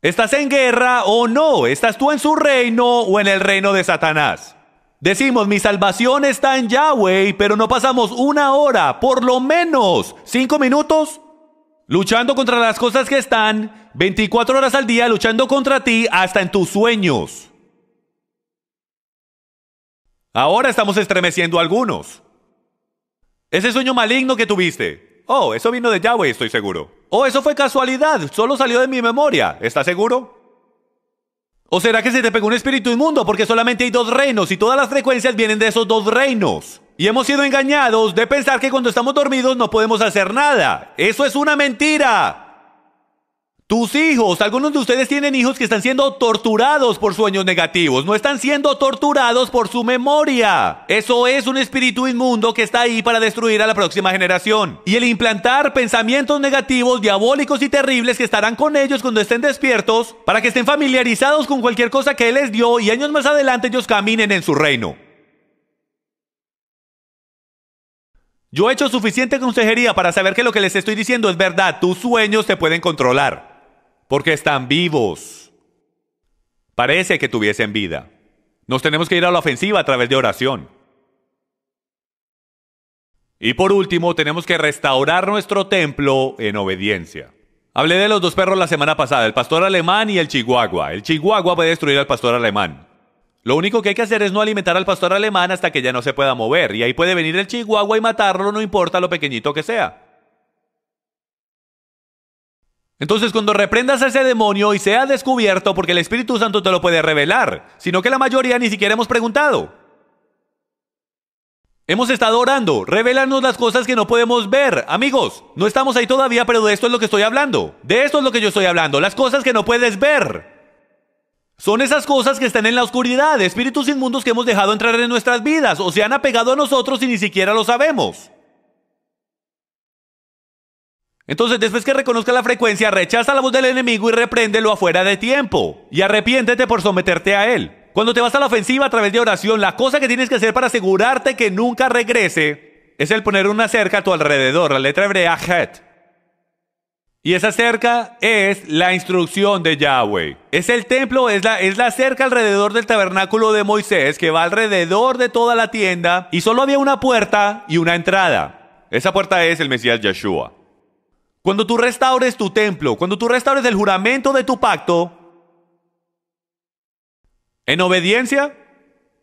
¿Estás en guerra o no? ¿Estás tú en su reino o en el reino de Satanás? Decimos, mi salvación está en Yahweh, pero no pasamos una hora, por lo menos 5 minutos, luchando contra las cosas que están 24 horas al día, luchando contra ti hasta en tus sueños. Ahora estamos estremeciendo a algunos. Ese sueño maligno que tuviste. Oh, eso vino de Yahweh, estoy seguro. Oh, eso fue casualidad, solo salió de mi memoria. ¿Estás seguro? ¿O será que se te pegó un espíritu inmundo porque solamente hay 2 reinos y todas las frecuencias vienen de esos 2 reinos? Y hemos sido engañados de pensar que cuando estamos dormidos no podemos hacer nada. ¡Eso es una mentira! Tus hijos, algunos de ustedes tienen hijos que están siendo torturados por sueños negativos, no están siendo torturados por su memoria. Eso es un espíritu inmundo que está ahí para destruir a la próxima generación. Y el implantar pensamientos negativos, diabólicos y terribles que estarán con ellos cuando estén despiertos, para que estén familiarizados con cualquier cosa que Él les dio y años más adelante ellos caminen en su reino. Yo he hecho suficiente consejería para saber que lo que les estoy diciendo es verdad. Tus sueños te pueden controlar. Porque están vivos. Parece que tuviesen vida. Nos tenemos que ir a la ofensiva a través de oración. Y por último, tenemos que restaurar nuestro templo en obediencia. Hablé de los dos perros la semana pasada, el pastor alemán y el chihuahua. El chihuahua puede destruir al pastor alemán. Lo único que hay que hacer es no alimentar al pastor alemán hasta que ya no se pueda mover. Y ahí puede venir el chihuahua y matarlo, no importa lo pequeñito que sea. Entonces, cuando reprendas a ese demonio y sea descubierto, porque el Espíritu Santo te lo puede revelar, sino que la mayoría ni siquiera hemos preguntado. Hemos estado orando, revélanos las cosas que no podemos ver. Amigos, no estamos ahí todavía, pero de esto es lo que estoy hablando. De esto es lo que yo estoy hablando, las cosas que no puedes ver. Son esas cosas que están en la oscuridad, espíritus inmundos que hemos dejado entrar en nuestras vidas, o se han apegado a nosotros y ni siquiera lo sabemos. Entonces, después que reconozca la frecuencia, rechaza la voz del enemigo y repréndelo afuera de tiempo. Y arrepiéntete por someterte a él. Cuando te vas a la ofensiva a través de oración, la cosa que tienes que hacer para asegurarte que nunca regrese es el poner una cerca a tu alrededor, la letra hebrea Het. Y esa cerca es la instrucción de Yahweh. Es el templo, es la cerca alrededor del tabernáculo de Moisés que va alrededor de toda la tienda y solo había una puerta y una entrada. Esa puerta es el Mesías Yeshua. Cuando tú restaures tu templo, cuando tú restaures el juramento de tu pacto, en obediencia,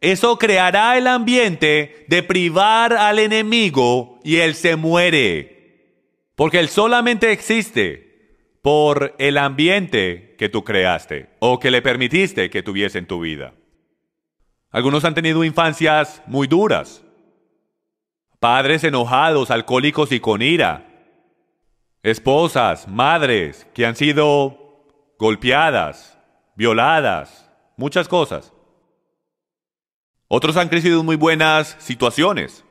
eso creará el ambiente de privar al enemigo y él se muere. Porque él solamente existe por el ambiente que tú creaste o que le permitiste que tuviese en tu vida. Algunos han tenido infancias muy duras. Padres enojados, alcohólicos y con ira. Esposas, madres que han sido golpeadas, violadas, muchas cosas. Otros han crecido en muy buenas situaciones.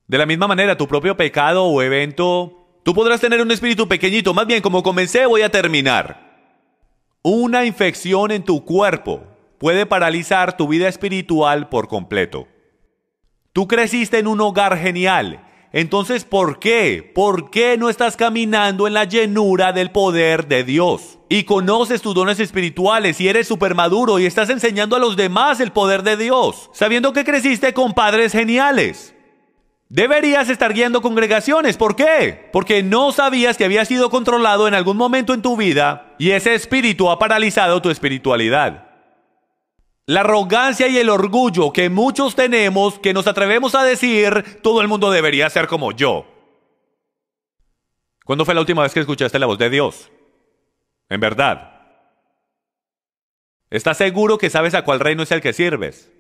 De la misma manera, tu propio pecado o evento, tú podrás tener un espíritu pequeñito, más bien como comencé voy a terminar. Una infección en tu cuerpo puede paralizar tu vida espiritual por completo. Tú creciste en un hogar genial. Entonces, ¿por qué? ¿Por qué no estás caminando en la llenura del poder de Dios? Y conoces tus dones espirituales y eres súper maduro y estás enseñando a los demás el poder de Dios, sabiendo que creciste con padres geniales. Deberías estar guiando congregaciones. ¿Por qué? Porque no sabías que habías sido controlado en algún momento en tu vida y ese espíritu ha paralizado tu espiritualidad. La arrogancia y el orgullo que muchos tenemos, que nos atrevemos a decir, todo el mundo debería ser como yo. ¿Cuándo fue la última vez que escuchaste la voz de Dios? En verdad. ¿Estás seguro que sabes a cuál reino es el que sirves?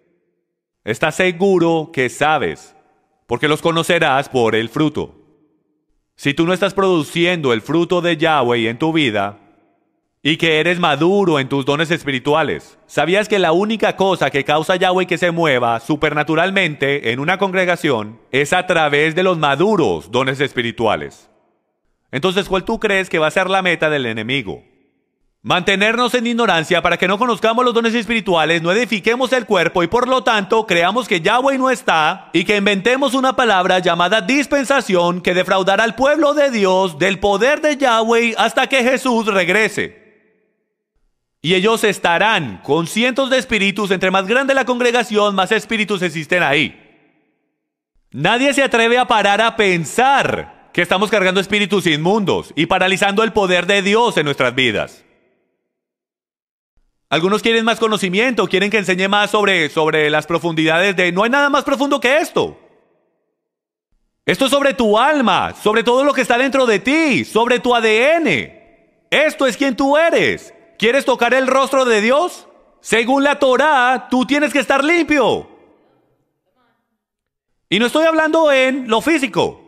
¿Estás seguro que sabes? Porque los conocerás por el fruto. Si tú no estás produciendo el fruto de Yahweh en tu vida, y que eres maduro en tus dones espirituales. ¿Sabías que la única cosa que causa a Yahweh que se mueva supernaturalmente en una congregación es a través de los maduros dones espirituales? Entonces, ¿cuál tú crees que va a ser la meta del enemigo? Mantenernos en ignorancia para que no conozcamos los dones espirituales, no edifiquemos el cuerpo y por lo tanto creamos que Yahweh no está y que inventemos una palabra llamada dispensación que defraudará al pueblo de Dios del poder de Yahweh hasta que Jesús regrese. Y ellos estarán con cientos de espíritus. Entre más grande la congregación, más espíritus existen ahí. Nadie se atreve a parar a pensar que estamos cargando espíritus inmundos y paralizando el poder de Dios en nuestras vidas. Algunos quieren más conocimiento, quieren que enseñe más sobre las profundidades de... No hay nada más profundo que esto. Esto es sobre tu alma, sobre todo lo que está dentro de ti, sobre tu ADN. Esto es quien tú eres. ¿Quieres tocar el rostro de Dios? Según la Torá, tú tienes que estar limpio. Y no estoy hablando en lo físico.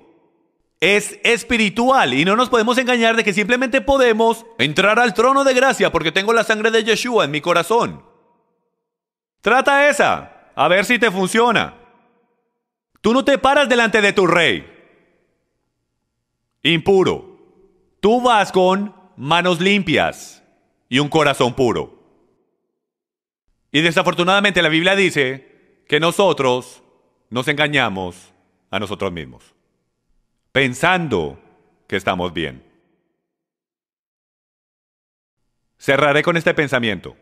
es espiritual y no nos podemos engañar de que simplemente podemos entrar al trono de gracia porque tengo la sangre de Yeshua en mi corazón. Trata esa, a ver si te funciona. Tú no te paras delante de tu rey impuro. Tú vas con manos limpias y un corazón puro. Y desafortunadamente la Biblia dice que nosotros nos engañamos a nosotros mismos, pensando que estamos bien. Cerraré con este pensamiento.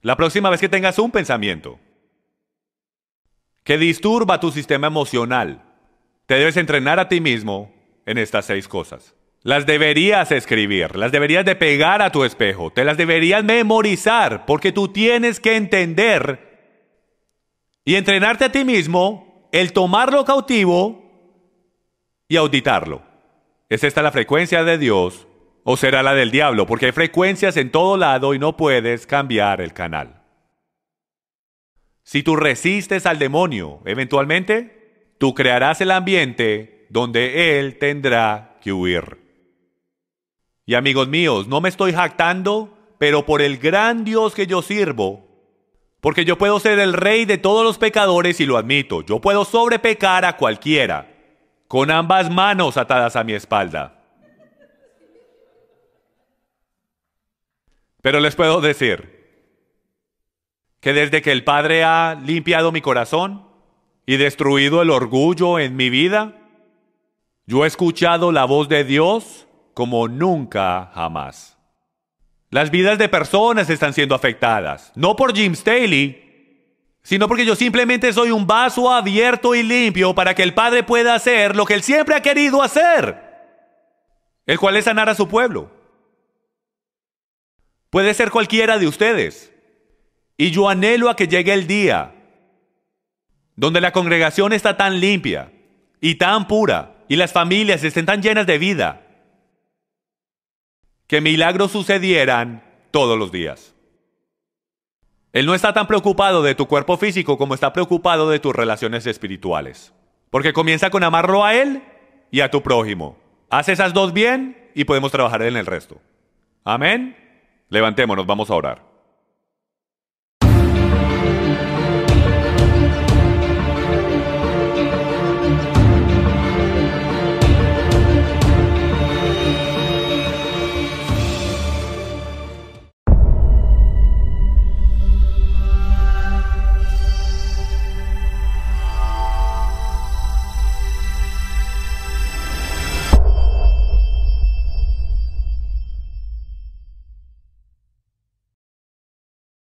La próxima vez que tengas un pensamiento que disturba tu sistema emocional, te debes entrenar a ti mismo en estas 6 cosas. Las deberías escribir, las deberías de pegar a tu espejo, te las deberías memorizar, porque tú tienes que entender y entrenarte a ti mismo el tomarlo cautivo y auditarlo. ¿Es esta la frecuencia de Dios o será la del diablo? Porque hay frecuencias en todo lado y no puedes cambiar el canal. Si tú resistes al demonio, eventualmente, tú crearás el ambiente donde él tendrá que huir. Y amigos míos, no me estoy jactando, pero por el gran Dios que yo sirvo, porque yo puedo ser el rey de todos los pecadores y lo admito, yo puedo sobrepecar a cualquiera, con ambas manos atadas a mi espalda. Pero les puedo decir que desde que el Padre ha limpiado mi corazón y destruido el orgullo en mi vida, yo he escuchado la voz de Dios como nunca jamás. Las vidas de personas están siendo afectadas, no por Jim Staley, sino porque yo simplemente soy un vaso abierto y limpio para que el Padre pueda hacer lo que Él siempre ha querido hacer, el cual es sanar a su pueblo. Puede ser cualquiera de ustedes, y yo anhelo a que llegue el día donde la congregación está tan limpia y tan pura, y las familias estén tan llenas de vida, que milagros sucedieran todos los días. Él no está tan preocupado de tu cuerpo físico como está preocupado de tus relaciones espirituales. Porque comienza con amarlo a Él y a tu prójimo. Haz esas 2 bien y podemos trabajar en el resto. Amén. Levantémonos, vamos a orar.